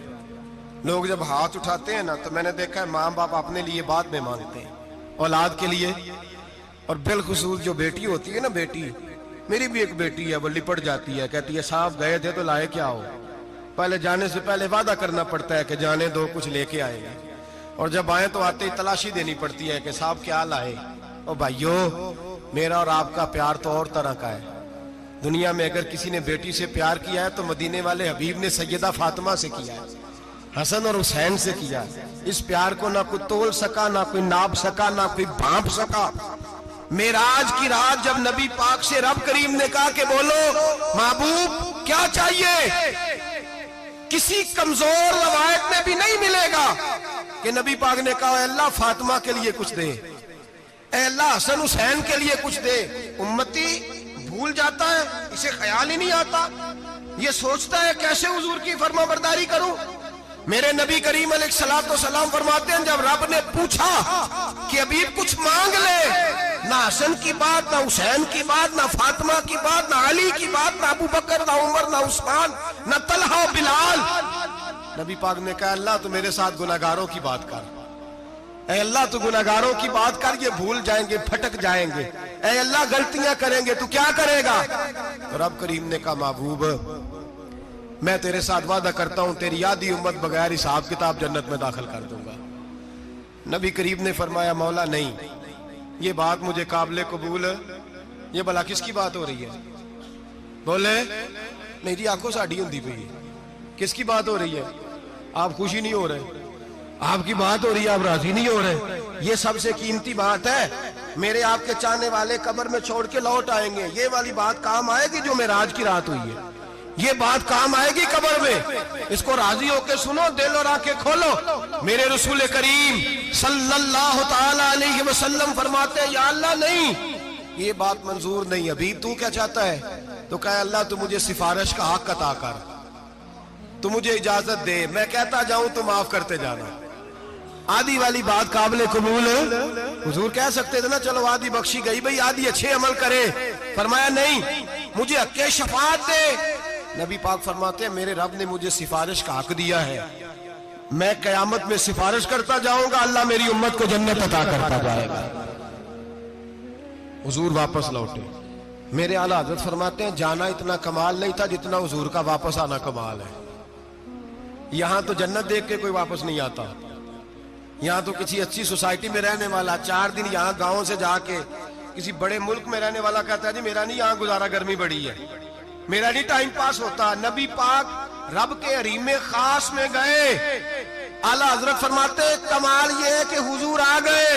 لوگ جب ہاتھ اٹھاتے ہیں نا تو میں نے دیکھا ہے ماں باپ اپنے لیے بعد میں مانگتے ہیں، اولاد کے لیے، اور بالخصوص جو بیٹی ہوتی ہے نا، بیٹی میری بھی ایک بیٹی ہے، وہ لپٹ جاتی ہے، کہتی ہے صاحب گئے تھے تو لائے کیا ہو؟ پہلے جانے سے پہلے وعدہ کرنا پڑتا ہے کہ جانے دو کچھ لے کے آئے گا، اور جب آئے تو آتے ہی تلاشی دینی پڑتی ہے کہ صاحب کیا لائے۔ او بھائیو میرا اور آپ کا پیار تو اور طرح کا ہے، دنیا میں اگر کسی نے بیٹی سے پیار کیا ہے تو مدینے والے حبیب نے سیدہ فاطمہ سے کیا ہے، حسن اور حسین سے کیا ہے۔ اس پیار کو نہ کوئی تول سکا، نہ کوئی ناپ سکا، نہ کوئی بھانپ سکا۔ معراج کی رات جب نبی پاک سے رب کریم نے کہا کہ بولو محبوب کیا چاہیے، کسی کمزور روایت میں بھی نہیں ملے گا کہ نبی پاک نے کہا اے اللہ فاطمہ کے لیے کچھ دے، اے اللہ حسن حسین کے لیے کچھ دے۔ امتی بھول جاتا ہے، اسے خیال ہی نہیں آتا، یہ سوچتا ہے کیسے حضور کی فرما برداری کروں۔ میرے نبی کریم علیہ السلام فرماتے ہیں جب رب نے پوچھا کہ ابھی کچھ مانگ لے، نہ حسن کی بات، نہ حسین کی بات، نہ فاطمہ کی بات، نہ علی کی بات، نہ ابو بکر، نہ عمر، نہ عثمان، نہ طلحہ و بلال۔ نبی پاک نے کہا اللہ تو میرے ساتھ گناہگاروں کی بات کر، اے اللہ تو گناہگاروں کی بات کر، یہ بھول جائیں گے، پھٹک جائیں گے، اے اللہ غلطیاں کریں گے، تو کیا کرے گا؟ رب کریم نے کہا محبوب میں تیرے ساتھ وعدہ کرتا ہوں تیری آدھی امت بغیر حساب کتاب جنت میں داخل کر دوں گا۔ نبی کریم نے فرمایا مولا نہیں، یہ بات مجھے قابل قبول ہے، یہ بھلا کس کی بات ہو رہی ہے؟ بولے میری آنکھوں ساڑھی ہوندی پئی ہے، کس کی بات ہو رہی ہے؟ آپ خوشی نہیں ہو رہے، آپ کی بات ہو رہی ہے، آپ راضی نہیں ہو رہے، یہ سب سے قیمتی بات ہے، میرے آپ کے چاہنے والے قبر میں چھوڑ کے لوٹ آئیں گے، یہ والی بات کام آئے گی جو معراج کی رات ہوئی ہے، یہ بات کام آئے گی قبر میں، اس کو راضی ہو کے سنو، دل اور آنکھیں کھولو۔ میرے رسول کریم صلی اللہ تعالی علیہ وسلم فرماتے ہیں یا اللہ نہیں، یہ بات منظور نہیں، ابھی تو کیا چاہتا ہے؟ تو کہا اللہ تو مجھے سفارش کا حق عطا کر، تو مجھے اجازت دے، میں کہتا جاؤں تو معاف کرتے جانا۔ آدھی والی بات قابل قبول ہے، حضور کہہ سکتے تھے نا چلو آدھی بخشی گئی بھئی آدھی اچھے عمل کرے، فرمایا نہیں مجھے حق شفاعت دے۔ نبی پاک فرماتے ہیں میرے رب نے مجھے سفارش کا حق دیا ہے، میں قیامت میں سفارش کرتا جاؤں گا، اللہ میری امت کو جنت عطا کرتا جائے گا۔ حضور واپس لوٹے، میرے اعلیٰ حضرت فرماتے ہیں جانا اتنا کمال نہیں تھا جتنا حضور کا واپس آنا کمال ہے۔ یہاں تو جنت دیکھ کے کوئی واپس نہیں آتا، یہاں تو کسی اچھی سوسائٹی میں رہنے والا 4 دن یہاں گاؤں سے جا کے کسی بڑے ملک میں رہنے والا کہتا ہے جی میرا نہیں یہاں گزارا، گرمی بڑی ہے، میرا نہیں ٹائم پاس ہوتا۔ نبی پاک رب کے حریم خاص میں گئے، اعلیٰ حضرت فرماتے کمال یہ ہے کہ حضور آ گئے،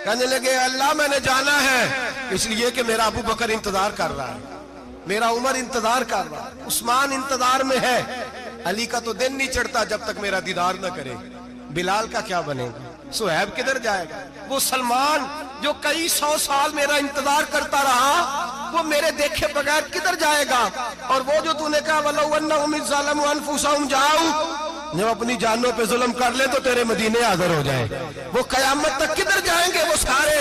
کہنے لگے اللہ میں نے جانا ہے اس لیے کہ میرا ابو بکر انتظار کر رہا ہے، میرا عمر انتظار کر رہا ہے، عثمان انتظار میں ہے، علی کا تو دن نہیں چڑھتا جب تک میرا دیدار نہ کرے، بلال کا کیا بنے گا، صہیب کدھر جائے گا، وہ سلمان جو کئی 100 سال میرا انتظار کرتا رہا وہ میرے دیکھے بغیر کدھر جائے گا، اور وہ جو تو نے کہا وَلَوْ أَنَّهُمْ إِذْ ظَلَمُوا أَنفُسَهُمْ جَاءُوا، جب اپنی جانوں پہ ظلم کر لے تو تیرے مدینے حاضر ہو جائے، وہ قیامت تک کدھر جائیں گے وہ سارے؟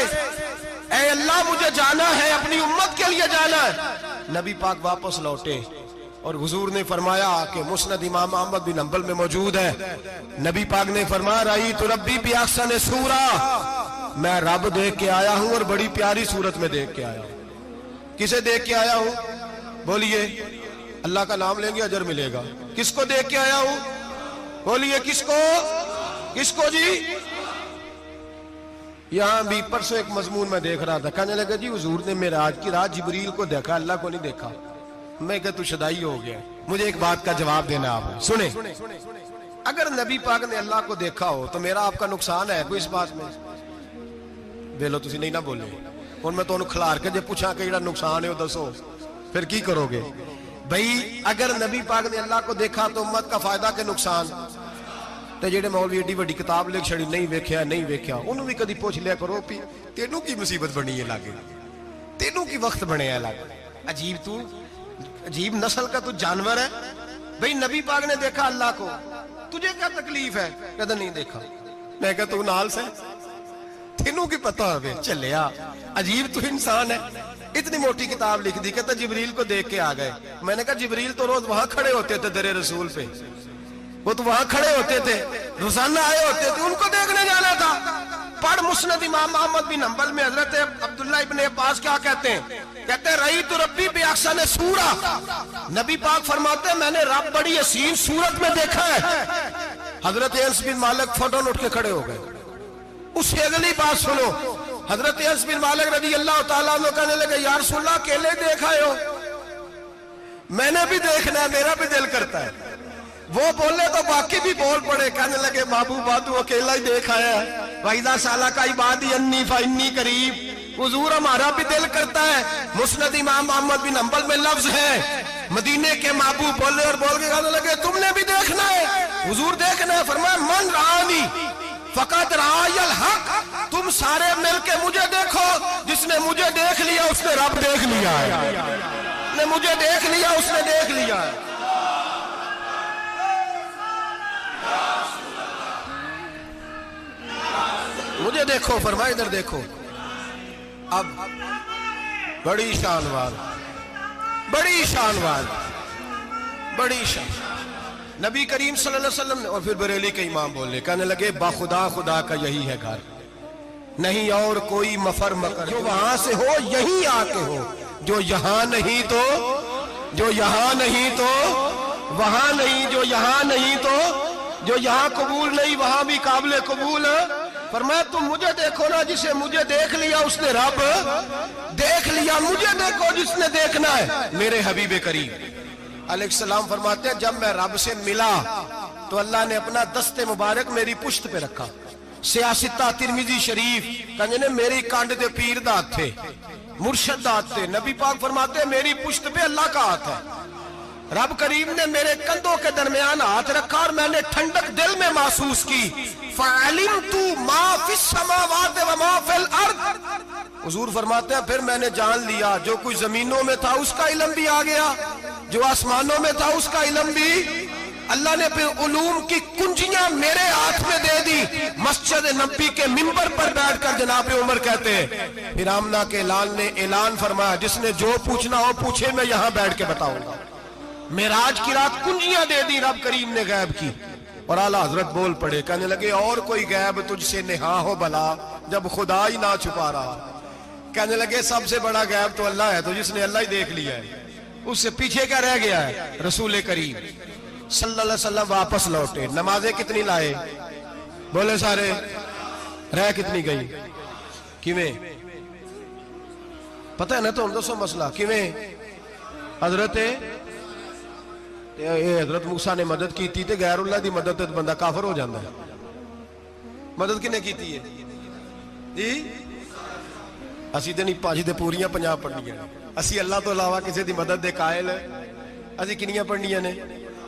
اے اللہ مجھے جانا ہے، اپنی امت کے لیے جانا ہے۔ نبی پاک واپس لوٹے اور حضور نے فرمایا کہ مسند امام احمد بن حنبل میں موجود ہے، نبی پاک نے فرمایا رأیت ربی بأحسن صورہ، میں رب دیکھ کے آیا ہوں اور بڑی پیاری صورت میں دیکھ کے آیا ہوں۔ کسے دیکھ کے آیا ہوں؟ بولیے، اللہ کا نام لیں گے اجر ملے گا۔ کس کو دیکھ کے آیا ہوں؟ بولیے کس کو؟ کس کو جی؟ یہاں بھی پرسوں ایک مضمون میں دیکھ رہا تھا، کہنے لگا جی حضور نے معراج کی رات جبریل کو دیکھا، اللہ کو نہیں دیکھا۔ میں کہا تو شدائی ہو گیا، مجھے ایک بات کا جواب دینا آپ سنیں۔ اگر نبی پاک نے اللہ کو دیکھا ہو تو میرا آپ کا نقصان ہے کوئی اس بات میں؟ ویلو تسی نہیں نہ بولے ہن میں تانوں کھلار کے جے پوچھاں کہ جڑا نقصان ہے وہ دسو، پھر کی کرو گے؟ بھئی اگر نبی پاک نے اللہ کو دیکھا تو امت کا فائدہ کہ نقصان؟ تے جڑے مولوی ایڈی وڈی کتاب لکھ چھڑی نہیں ویکھیا نہیں ویکھیا، انہوں بھی کدی پوچھ لیا کرو پی تینوں کی مصیبت بنی ہے لاگے، تینوں کی وقت بنے ہے لاگے، عجیب تو عجیب نسل کا تو جانور ہے۔ بھئی نبی پاک نے دیکھا اللہ کو، تجھے کیا تکلیف ہے؟ کہتا نہیں دیکھا۔ میں کہا تو نال سے تینوں کی پتہ ہوئے چلیا، عجیب تو انسان ہے۔ اتنی موٹی کتاب لکھ دی، کہتا جبریل کو دیکھ کے آ گئے۔ میں نے کہا جبریل تو روز وہاں کھڑے ہوتے تھے در رسول پہ، وہ تو وہاں کھڑے ہوتے تھے، روزانہ آئے ہوتے تھے، ان کو دیکھنے جانا تھا۔ پڑھ مسند امام احمد بن حنبل میں حضرت عبداللہ ابن عباس کیا کہتے ہیں؟ کہتے ہیں رأیت ربی بأحسن صورہ، نبی پاک فرماتے ہیں میں نے رب بڑی حسین صورت میں دیکھا ہے۔ حضرت انس بن مالک فوراً اٹھ کے کھڑے ہو گئے۔ اس سے اگلی بات سنو، حضرت انس بن مالک رضی اللہ تعالیٰ عنہ کہنے لگے یا رسول اللہ اکیلے دیکھا ہو؟ میں نے بھی دیکھنا ہے، میرا بھی دل کرتا ہے۔ وہ بولے تو باقی بھی بول پڑے، کہنے لگے محبوبہ تو اکیلا ہی دیکھ آیا ہے۔ وَإِذَا سَأَلَكَ عِبَادِي عَنِّي فَإِنِّي قَرِيبٌ، حضور ہمارا بھی دل کرتا ہے۔ مسند امام احمد بن حنبل میں لفظ ہے، مدینے کے محبوب بولے اور بول کے کہنے لگے تم نے بھی دیکھنا ہے؟ حضور دیکھنا ہے؟ فرمایا من رآنی فقط رآی الحق، تم سارے مل کے مجھے دیکھو، جس نے مجھے دیکھ لیا اس نے رب دیکھ لیا ہے، جس نے مجھے دیکھ لیا اس نے دیکھ لیا ہے۔ مجھے دیکھو، فرمایا ادھر دیکھو۔ اب بڑی شان والا، بڑی شان والا، بڑی شان نبی کریم صلی اللہ علیہ وسلم نے، اور پھر بریلی کے امام بولے، کہنے لگے باخدا خدا کا یہی ہے گھر، نہیں اور کوئی مفر مکر، جو وہاں سے ہو یہیں آ کے ہو، جو یہاں نہیں تو، جو یہاں نہیں تو وہاں نہیں، جو یہاں نہیں تو جو یہاں قبول نہیں وہاں بھی قابل قبول ہے۔ فرمایا تم مجھے دیکھو نا، جسے مجھے دیکھ لیا اس نے رب دیکھ لیا، مجھے دیکھو جس نے دیکھنا ہے میرے حبیب کریم علیہ السلام۔ فرماتے ہیں جب میں رب سے ملا تو اللہ نے اپنا دست مبارک میری پشت پہ رکھا، سیاستہ ترمذی شریف کہنے میری کانڈ دے پیر دا ہاتھ تھے، مرشد دا ہاتھ تھے۔ نبی پاک فرماتے ہیں میری پشت پہ اللہ کا ہاتھ ہے، رب کریم نے میرے کندھوں کے درمیان ہاتھ رکھا اور میں نے ٹھنڈک دل میں محسوس کی۔ فَعَلِمْتُ مَا فِي السَّمَاوَاتِ وَمَا فِي الْأَرْضِ، حضور فرماتے ہیں پھر میں نے جان لیا جو کچھ زمینوں میں تھا اس کا علم بھی آ گیا، جو آسمانوں میں تھا اس کا علم بھی۔ اللہ نے پھر علوم کی کنجیاں میرے ہاتھ میں دے دی۔ مسجد نبی کے منبر پر بیٹھ کر جناب عمر کہتے ہیں پھر آمنہ کے لال نے اعلان فرمایا جس نے جو پوچھنا ہو پوچھے، میں یہاں بیٹھ کے بتاؤں گا۔ معراج کی رات کنجیاں دے دی رب کریم نے غیب کی، اور اعلیٰ حضرت بول پڑے کہنے لگے اور کوئی غیب تجھ سے نہا ہو بھلا جب خدا ہی نہ چھپا رہا۔ کہنے لگے سب سے بڑا غیب تو اللہ ہے، تو جس نے اللہ ہی دیکھ لیا ہے اس سے پیچھے کیا رہ گیا ہے؟ رسول کریم صلی اللہ علیہ وسلم واپس لوٹے، نمازیں کتنی لائے؟ بولے سارے، رہ کتنی گئی؟ کیویں پتہ ہے نا؟ تو دسو مسئلہ کیویں؟ حضرت موسیٰ نے مدد کی تھی تے غیر اللہ دی مدد تے بندہ کافر ہو جاندہ ہے۔ مدد کنے کی تھی ہے جی؟ اسی تے نہیں پانچ دے پوریاں 50 پڑھنیاں، اسی اللہ تو علاوہ کسی دی مدد دے قائل ہے، اسی کنیاں پڑھنیاں نے؟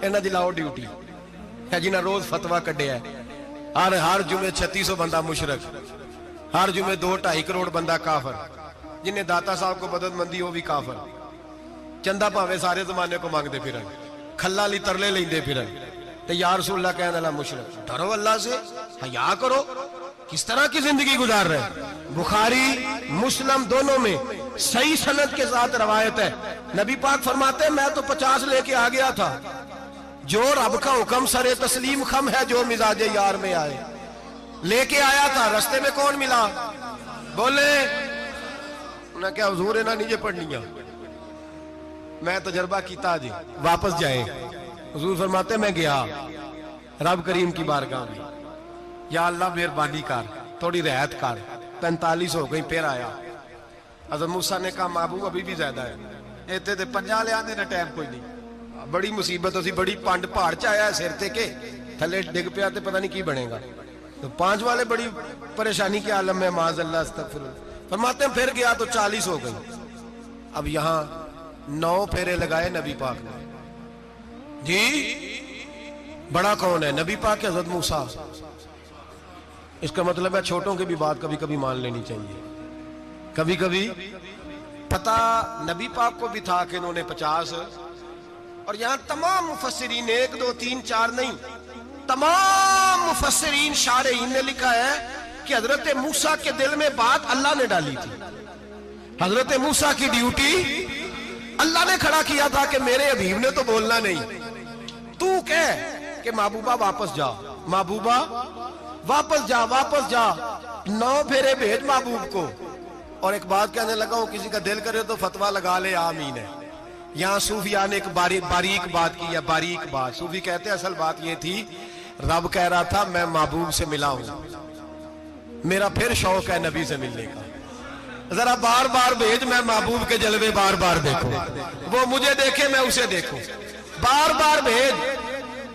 انہاں دی لاؤ ڈیوٹی ہے جنہاں روز فتویٰ کڈیا ہے، ہر جمعے 3600 بندہ مشرک، ہر جمعے 2-2.5 کروڑ بندہ کافر، جنہیں داتا صاحب کو مدد مندی ہو بھی کافر، چندہ پاوے سارے زمانے کو مانگ دے پھر کھلا لی ترلے لیں دے پھر تے یا رسول اللہ کہنے اللہ مشرک۔ ڈرو اللہ سے، حیا کرو، کس طرح کی زندگی گزار رہے ہیں؟ بخاری مسلم دونوں میں صحیح سند کے ساتھ روایت ہے، نبی پاک فرماتے ہیں میں تو 50 لے کے آ گیا تھا، جو رب کا حکم سر تسلیم خم ہے، جو مزاج یار میں آئے لے کے آیا تھا، رستے میں کون ملا؟ بولے انہیں کیا حضور ہے نا نیچے پڑھنیاں، میں تجربہ کیتا جی واپس جائے۔ حضور فرماتے ہیں میں گیا رب کریم کی بارگاہ میں، یا اللہ مہربانی کر تھوڑی رعایت کر، 45 ہو گئی، پھر آیا۔ حضرت موسیٰ نے کہا محبوب ابھی بھی زیادہ ہے، ایتے تے 50 لے آنے نے ٹائم کوئی نہیں، بڑی مصیبت اسی بڑی پانڈ پہاڑ چایا ہے سر تے کے تھلے ڈگ پیا تے پتہ نہیں کی بنے گا، تو 5 والے بڑی پریشانی کے عالم میں، معاذ اللہ استغفر اللہ۔ فرماتے ہیں پھر گیا تو 40 ہو گئی۔ اب یہاں 9 پھیرے لگائے نبی پاک نے، جی بڑا کون ہے؟ نبی پاک کے حضرت موسیٰ۔ اس کا مطلب ہے چھوٹوں کی بھی بات کبھی کبھی مان لینی چاہیے، کبھی کبھی پتہ نبی پاک کو بھی تھا کہ انہوں نے 50، اور یہاں تمام مفسرین 1 2 3 4 نہیں، تمام مفسرین شارحین نے لکھا ہے کہ حضرت موسیٰ کے دل میں بات اللہ نے ڈالی تھی، حضرت موسیٰ کی ڈیوٹی اللہ نے کھڑا کیا تھا کہ میرے حبیب نے تو بولنا نہیں، تو کہہ کہ محبوبہ واپس جا، محبوبہ واپس جا، واپس جا، 9 پھیرے بھیج محبوب کو۔ اور ایک بات کہنے لگا ہوں، کسی کا دل کرے تو فتویٰ لگا لے، آمین ہے۔ یہاں صوفیاء نے ایک باریک بات کی ہے، باریک بات۔ صوفی کہتے ہیں اصل بات یہ تھی، رب کہہ رہا تھا میں محبوب سے ملا ہوں، میرا پھر شوق ہے نبی سے ملنے کا، ذرا بار بار بھیج، میں محبوب کے جلوے بار بار دیکھوں، وہ مجھے دیکھے میں اسے دیکھوں، بار بار بھیج۔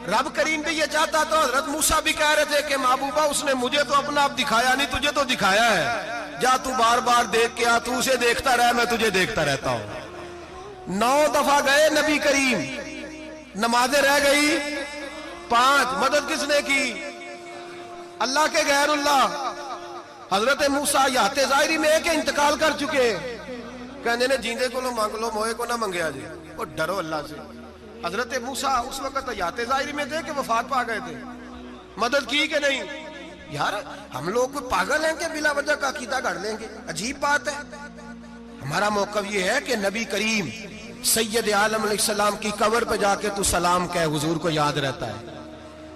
رب کریم بھی یہ چاہتا تو حضرت موسیٰ بھی کہہ رہے تھے کہ محبوبہ اس نے مجھے تو اپنا آپ دکھایا نہیں، تجھے تو دکھایا ہے، جا تو بار بار دیکھ کے آ، تو اسے دیکھتا رہ، میں تجھے دیکھتا رہتا ہوں۔ 9 دفعہ گئے نبی کریم، نمازیں رہ گئی 5، مدد کس نے کی؟ اللہ کے غیر اللہ۔ حضرت موسیٰ یات ظاہری میں کہ انتقال کر چکے، کہنے نے جیندے کو لو مانگ لو، موئے کو نہ منگیا جی، وہ ڈرو اللہ سے۔ حضرت موسیٰ اس وقت یات ظاہری میں تھے کہ وفات پا گئے تھے، مدد کی کہ نہیں؟ یار ہم لوگ کوئی پاگل ہیں کہ بلا وجہ کا عقیدہ گھڑ لیں گے؟ عجیب بات ہے۔ ہمارا موقف یہ ہے کہ نبی کریم سید عالم علیہ السلام کی قبر پہ جا کے تو سلام کہے، حضور کو یاد رہتا ہے،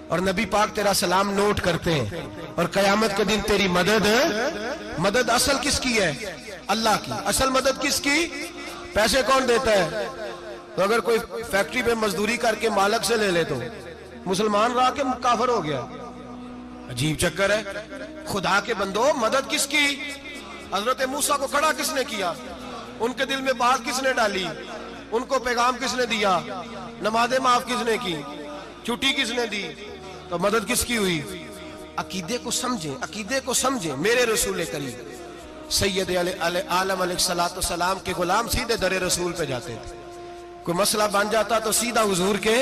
اور نبی پاک تیرا سلام نوٹ کرتے ہیں، اور قیامت کے دن تیری مدد اصل کس کی ہے؟ اللہ کی۔ اصل مدد کس کی؟ پیسے کون دیتا ہے؟ تو اگر کوئی فیکٹری پہ مزدوری کر کے مالک سے لے لے تو مسلمان رہا کے کافر ہو گیا، عجیب چکر ہے۔ خدا کے بندو مدد کس کی؟ حضرت موسیٰ کو کھڑا کس نے کیا؟ ان کے دل میں بات کس نے ڈالی؟ ان کو پیغام کس نے دیا؟ نمازیں معاف کس نے کی؟ چھٹی کس نے دی؟ تو مدد کس کی ہوئی؟ عقیدے کو سمجھیں، عقیدے کو سمجھیں۔ میرے رسول کریم سید عالم علیہ السلام کے غلام سیدھے در رسول پہ جاتے تھے، کوئی مسئلہ بن جاتا تو سیدھا حضور کے۔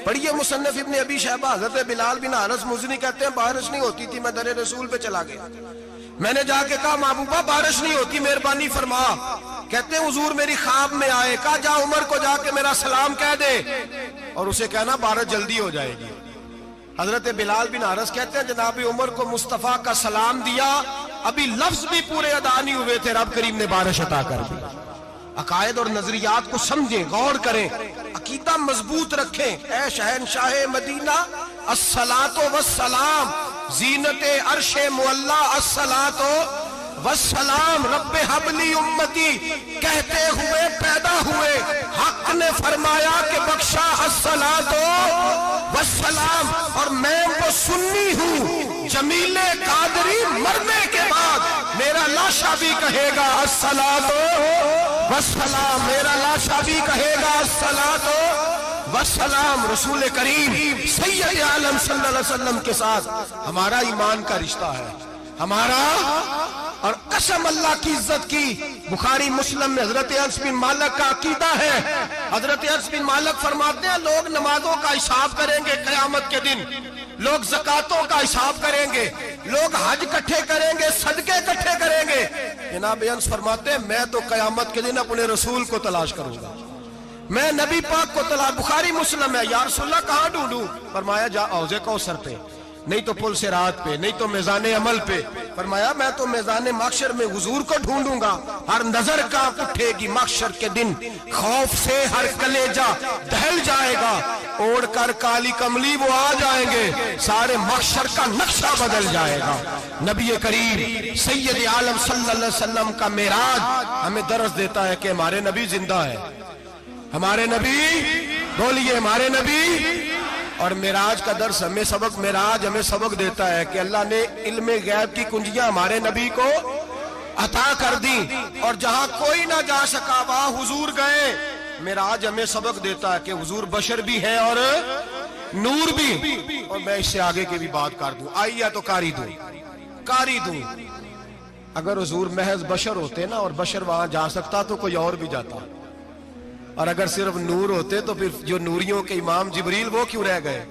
پڑھیے مصنف ابن ابی شیبہ، حضرت بلال بن حارث مزنی کہتے ہیں بارش نہیں ہوتی تھی، میں در رسول پہ چلا گیا، میں نے جا کے کہا محبوبہ بارش نہیں ہوتی، مہربانی فرما۔ کہتے ہیں حضور میری خواب میں آئے، کہا جا عمر کو جا کے میرا سلام کہہ دے، اور اسے کہنا بارش جلدی ہو جائے گی۔ حضرت بلال بن حارث کہتے ہیں جناب عمر کو مصطفیٰ کا سلام دیا، ابھی لفظ بھی پورے ادا نہیں ہوئے تھے، رب کریم نے بارش عطا کر دی۔ عقائد اور نظریات کو سمجھیں، غور کریں، عقیدہ مضبوط رکھیں۔ اے شہنشاہ مدینہ الصلاۃ والسلام، زینت عرش معلی الصلاۃ والسلام، رب حبلی امتی کہتے ہوئے پیدا ہوئے، حق نے فرمایا کہ بخشا الصلاۃ والسلام، اور میں وہ سنی ہوں جمیل قادری مرنے کے بعد میرا لاشا بھی کہے گا الصلاۃ والسلام، میرا لاشا بھی کہے گا الصلاۃ والسلام۔ رسول کریم سید عالم صلی اللہ علیہ وسلم کے ساتھ ہمارا ایمان کا رشتہ ہے، ہمارا، اور قسم اللہ کی عزت کی، بخاری مسلم میں حضرت انس بن مالک کا عقیدہ ہے۔ حضرت انس بن مالک فرماتے ہیں لوگ نمازوں کا حساب کریں گے قیامت کے دن، لوگ زکاتوں کا حساب کریں گے، لوگ حج کٹھے کریں گے، صدقے کٹھے کریں گے۔ جناب انس فرماتے ہیں میں تو قیامت کے دن اپنے رسول کو تلاش کروں گا، میں نبی پاک کو تلاش۔ بخاری مسلم ہے، یا رسول اللہ کہاں ڈھونڈوں؟ فرمایا جا حوض کوثر پہ، نہیں تو پل صراط پہ، نہیں تو میزان عمل پہ۔ فرمایا میں تو میزان محشر میں حضور کو ڈھونڈوں گا، ہر نظر کانپ اٹھے گی محشر کے دن، خوف سے ہر کلیجہ دہل جائے گا، اوڑھ کر کالی کملی وہ آ جائیں گے، سارے محشر کا نقشہ بدل جائے گا۔ نبی کریم سید عالم صلی اللہ علیہ وسلم کا معراج ہمیں درس دیتا ہے کہ ہمارے نبی زندہ ہے، ہمارے نبی، بولیے ہمارے نبی۔ اور معراج کا درس ہمیں سبق، معراج ہمیں سبق دیتا ہے کہ اللہ نے علم غیب کی کنجیاں ہمارے نبی کو عطا کر دی، اور جہاں کوئی نہ جا سکا وہاں حضور گئے۔ معراج ہمیں سبق دیتا ہے کہ حضور بشر بھی ہے اور نور بھی۔ اور میں اس سے آگے کی بھی بات کر دوں، آئیے تو کاری دوں۔ اگر حضور محض بشر ہوتے نا اور بشر وہاں جا سکتا تو کوئی اور بھی جاتا، اور اگر صرف نور ہوتے تو پھر جو نوریوں کے امام جبریل وہ کیوں رہ گئے؟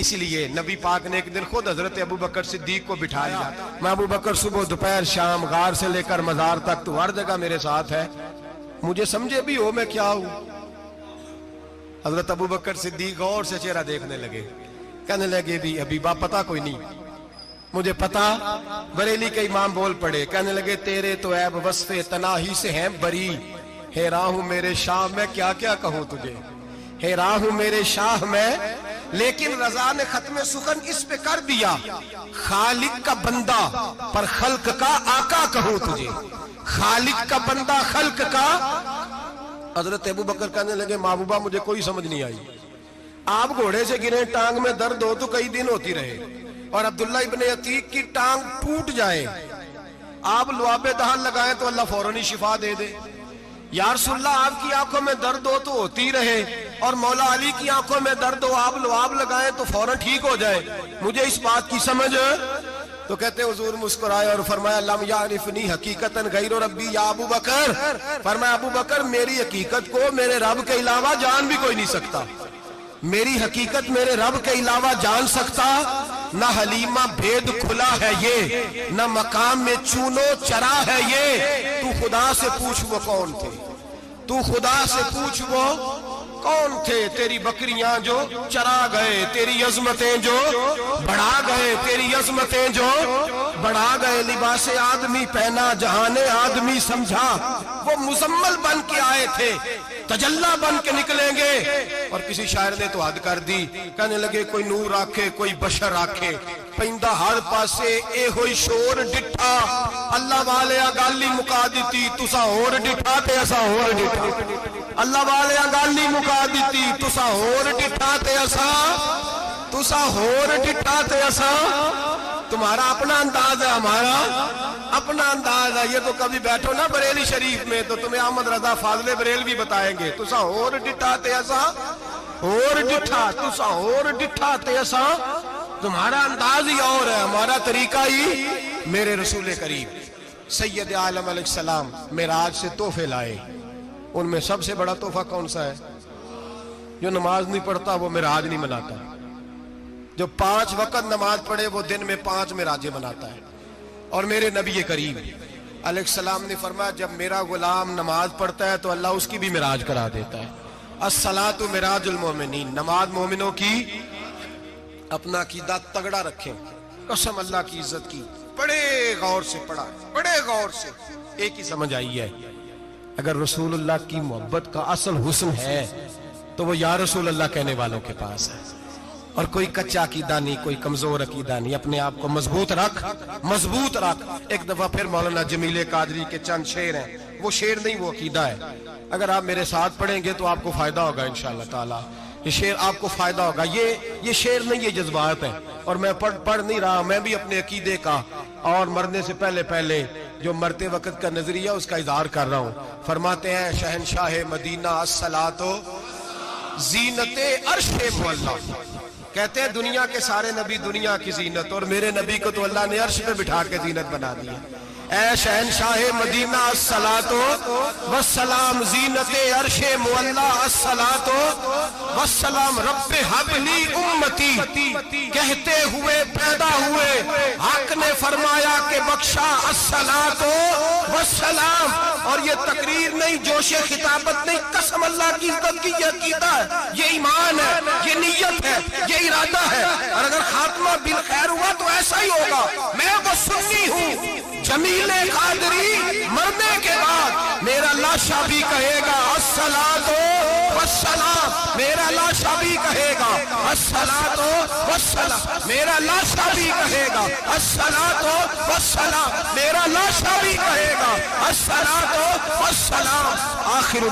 اس لیے نبی پاک نے ایک دن خود حضرت ابو بکر صدیق کو بٹھایا، میں ابو بکر صبح دوپہر شام غار سے لے کر مزار تک تو ہر جگہ میرے ساتھ ہے، مجھے سمجھے بھی ہو میں کیا ہوں۔ حضرت ابو بکر صدیق غور سے چہرہ دیکھنے لگے، کہنے لگے بھی حبیبہ پتہ کوئی نہیں، مجھے پتا۔ بریلی کے امام بول پڑے، کہنے لگے تیرے تو عیب وصف تناہی سے ہیں بری، حیران ہوں میرے شاہ میں کیا کیا کہوں تجھے، حیران ہوں میرے شاہ میں، لیکن رضا نے ختم سخن اس پہ کر دیا، خالق کا بندہ پر خلق کا آقا کہوں تجھے، خالق کا بندہ خلق کا۔ حضرت ابو بکر کہنے لگے محبوبہ مجھے کوئی سمجھ نہیں آئی، آپ گھوڑے سے گرے ٹانگ میں درد ہو تو کئی دن ہوتی رہے، اور عبداللہ ابن عتیق کی ٹانگ ٹوٹ جائے، آپ لعاب دہن لگائیں تو اللہ فوراً ہی شفا دے دے۔ یا رسول اللہ آپ کی آنکھوں میں درد ہو تو ہوتی رہے، اور مولا علی کی آنکھوں میں درد ہو آپ لعاب لگائیں تو فوراً ٹھیک ہو جائے، مجھے اس بات کی سمجھ۔ تو کہتے حضور مسکرائے اور فرمایا لم یعرفنی حقیقتاً غیر ربی یا ابو بکر، فرمایا ابو بکر میری حقیقت کو میرے رب کے علاوہ جان بھی کوئی نہیں سکتا، میری حقیقت میرے رب کے علاوہ جان سکتا، نہ حلیمہ بھید کھلا ہے یہ، نہ مقام میں چونو چرا ہے یہ، تو خدا سے پوچھ وہ کون تھے، تو خدا سے پوچھ وہ کون تھے، تیری بکریاں جو چرا گئے، تیری عظمتیں جو بڑھا گئے، تیری عظمتیں جو بڑھا گئے، لباس آدمی پہنا جہان آدمی سمجھا، وہ مزمل بن کے آئے تھے تجلا بن کے نکلیں گے۔ اور کسی شاعر نے تو حد کر دی، کہنے لگے کوئی نور آکھے کوئی بشر آکھے، پیندہ ہر پاسے اے ہوئی شور ڈٹھا، اللہ والے گالی مکا دیتی تسا ہور ڈٹھا تے اسا ہور ڈٹھا، اللہ والے گالی مکا دیتی تسا ہور ڈٹھا تے اسا، تسا ہور ڈٹھا تے اسا۔ تمہارا اپنا انداز ہے، ہمارا اپنا انداز ہے، یہ تو کبھی بیٹھو نا بریلی شریف میں تو تمہیں احمد رضا فاضل بریل بھی بتائیں گے، تسا اور ڈٹھا تے ایسا، اور ڈٹھا تسا اور ڈٹھا تے ایسا، تمہارا انداز ہی اور ہے، ہمارا طریقہ ہی۔ میرے رسول کریم سید عالم علیہ السلام معراج سے تحفے لائے، ان میں سب سے بڑا تحفہ کون سا ہے؟ جو نماز نہیں پڑھتا وہ معراج نہیں مناتا، جو 5 وقت نماز پڑھے وہ دن میں 5 معراجیں مناتا ہے۔ اور میرے نبی کریم علیہ السلام نے فرمایا جب میرا غلام نماز پڑھتا ہے تو اللہ اس کی بھی معراج کرا دیتا ہے۔ الصلاۃ معراج المومنین، نماز مومنوں کی۔ اپنا عقیدہ تگڑا رکھیں، قسم اللہ کی عزت کی، بڑے غور سے پڑھا، بڑے غور سے۔ ایک ہی سمجھ آئی ہے، اگر رسول اللہ کی محبت کا اصل حسن ہے تو وہ یا رسول اللہ کہنے والوں کے پاس ہے، اور کوئی کچا عقیدہ نہیں، کوئی کمزور عقیدہ نہیں، اپنے آپ کو مضبوط رکھ، مضبوط رکھ۔ ایک دفعہ پھر مولانا جمیل قادری کے چند شعر ہیں، وہ شعر نہیں وہ عقیدہ ہے، اگر آپ میرے ساتھ پڑھیں گے تو آپ کو فائدہ ہوگا انشاءاللہ تعالی، یہ شعر آپ کو فائدہ ہوگا، یہ شعر نہیں، یہ جذبات ہیں، اور میں پڑھ نہیں رہا، میں بھی اپنے عقیدے کا اور مرنے سے پہلے جو مرتے وقت کا نظریہ اس کا اظہار کر رہا ہوں۔ فرماتے ہیں شہنشاہ مدینہ الصلاۃ زینت عرش معلا، کہتے ہیں دنیا کے سارے نبی دنیا کی زینت، اور میرے نبی کو تو اللہ نے عرش پہ بٹھا کے زینت بنا دیا۔ اے شہنشاہ مدینہ الصلاۃ والسلام زینت عرش معلا، الصلاۃ والسلام رب حب لی امتی، کہتے ہوئے پیدا ہوئے حق نے فرمایا کہ بخشا الصلاۃ والسلام۔ اور یہ تقریر نہیں، جوش خطابت نہیں، قسم اللہ کی عزت کی، یہ عقیدہ ہے، یہ ایمان ہے، یہ نیت ہے، یہ ارادہ ہے، اور اگر خاتمہ بالخیر ہوا تو ایسا ہی ہوگا. میں وہ سنی ہوں جمیل قادری مرنے کے بعد میرا لاشا بھی کہے گا الصلاۃ والسلام. میرا لاشا بھی کہے گا الصلاۃ والسلام. میرا لاشا بھی کہے گا الصلاۃ والسلام. میرا لاشا بھی کہے گا الصلاۃ والسلام. آخر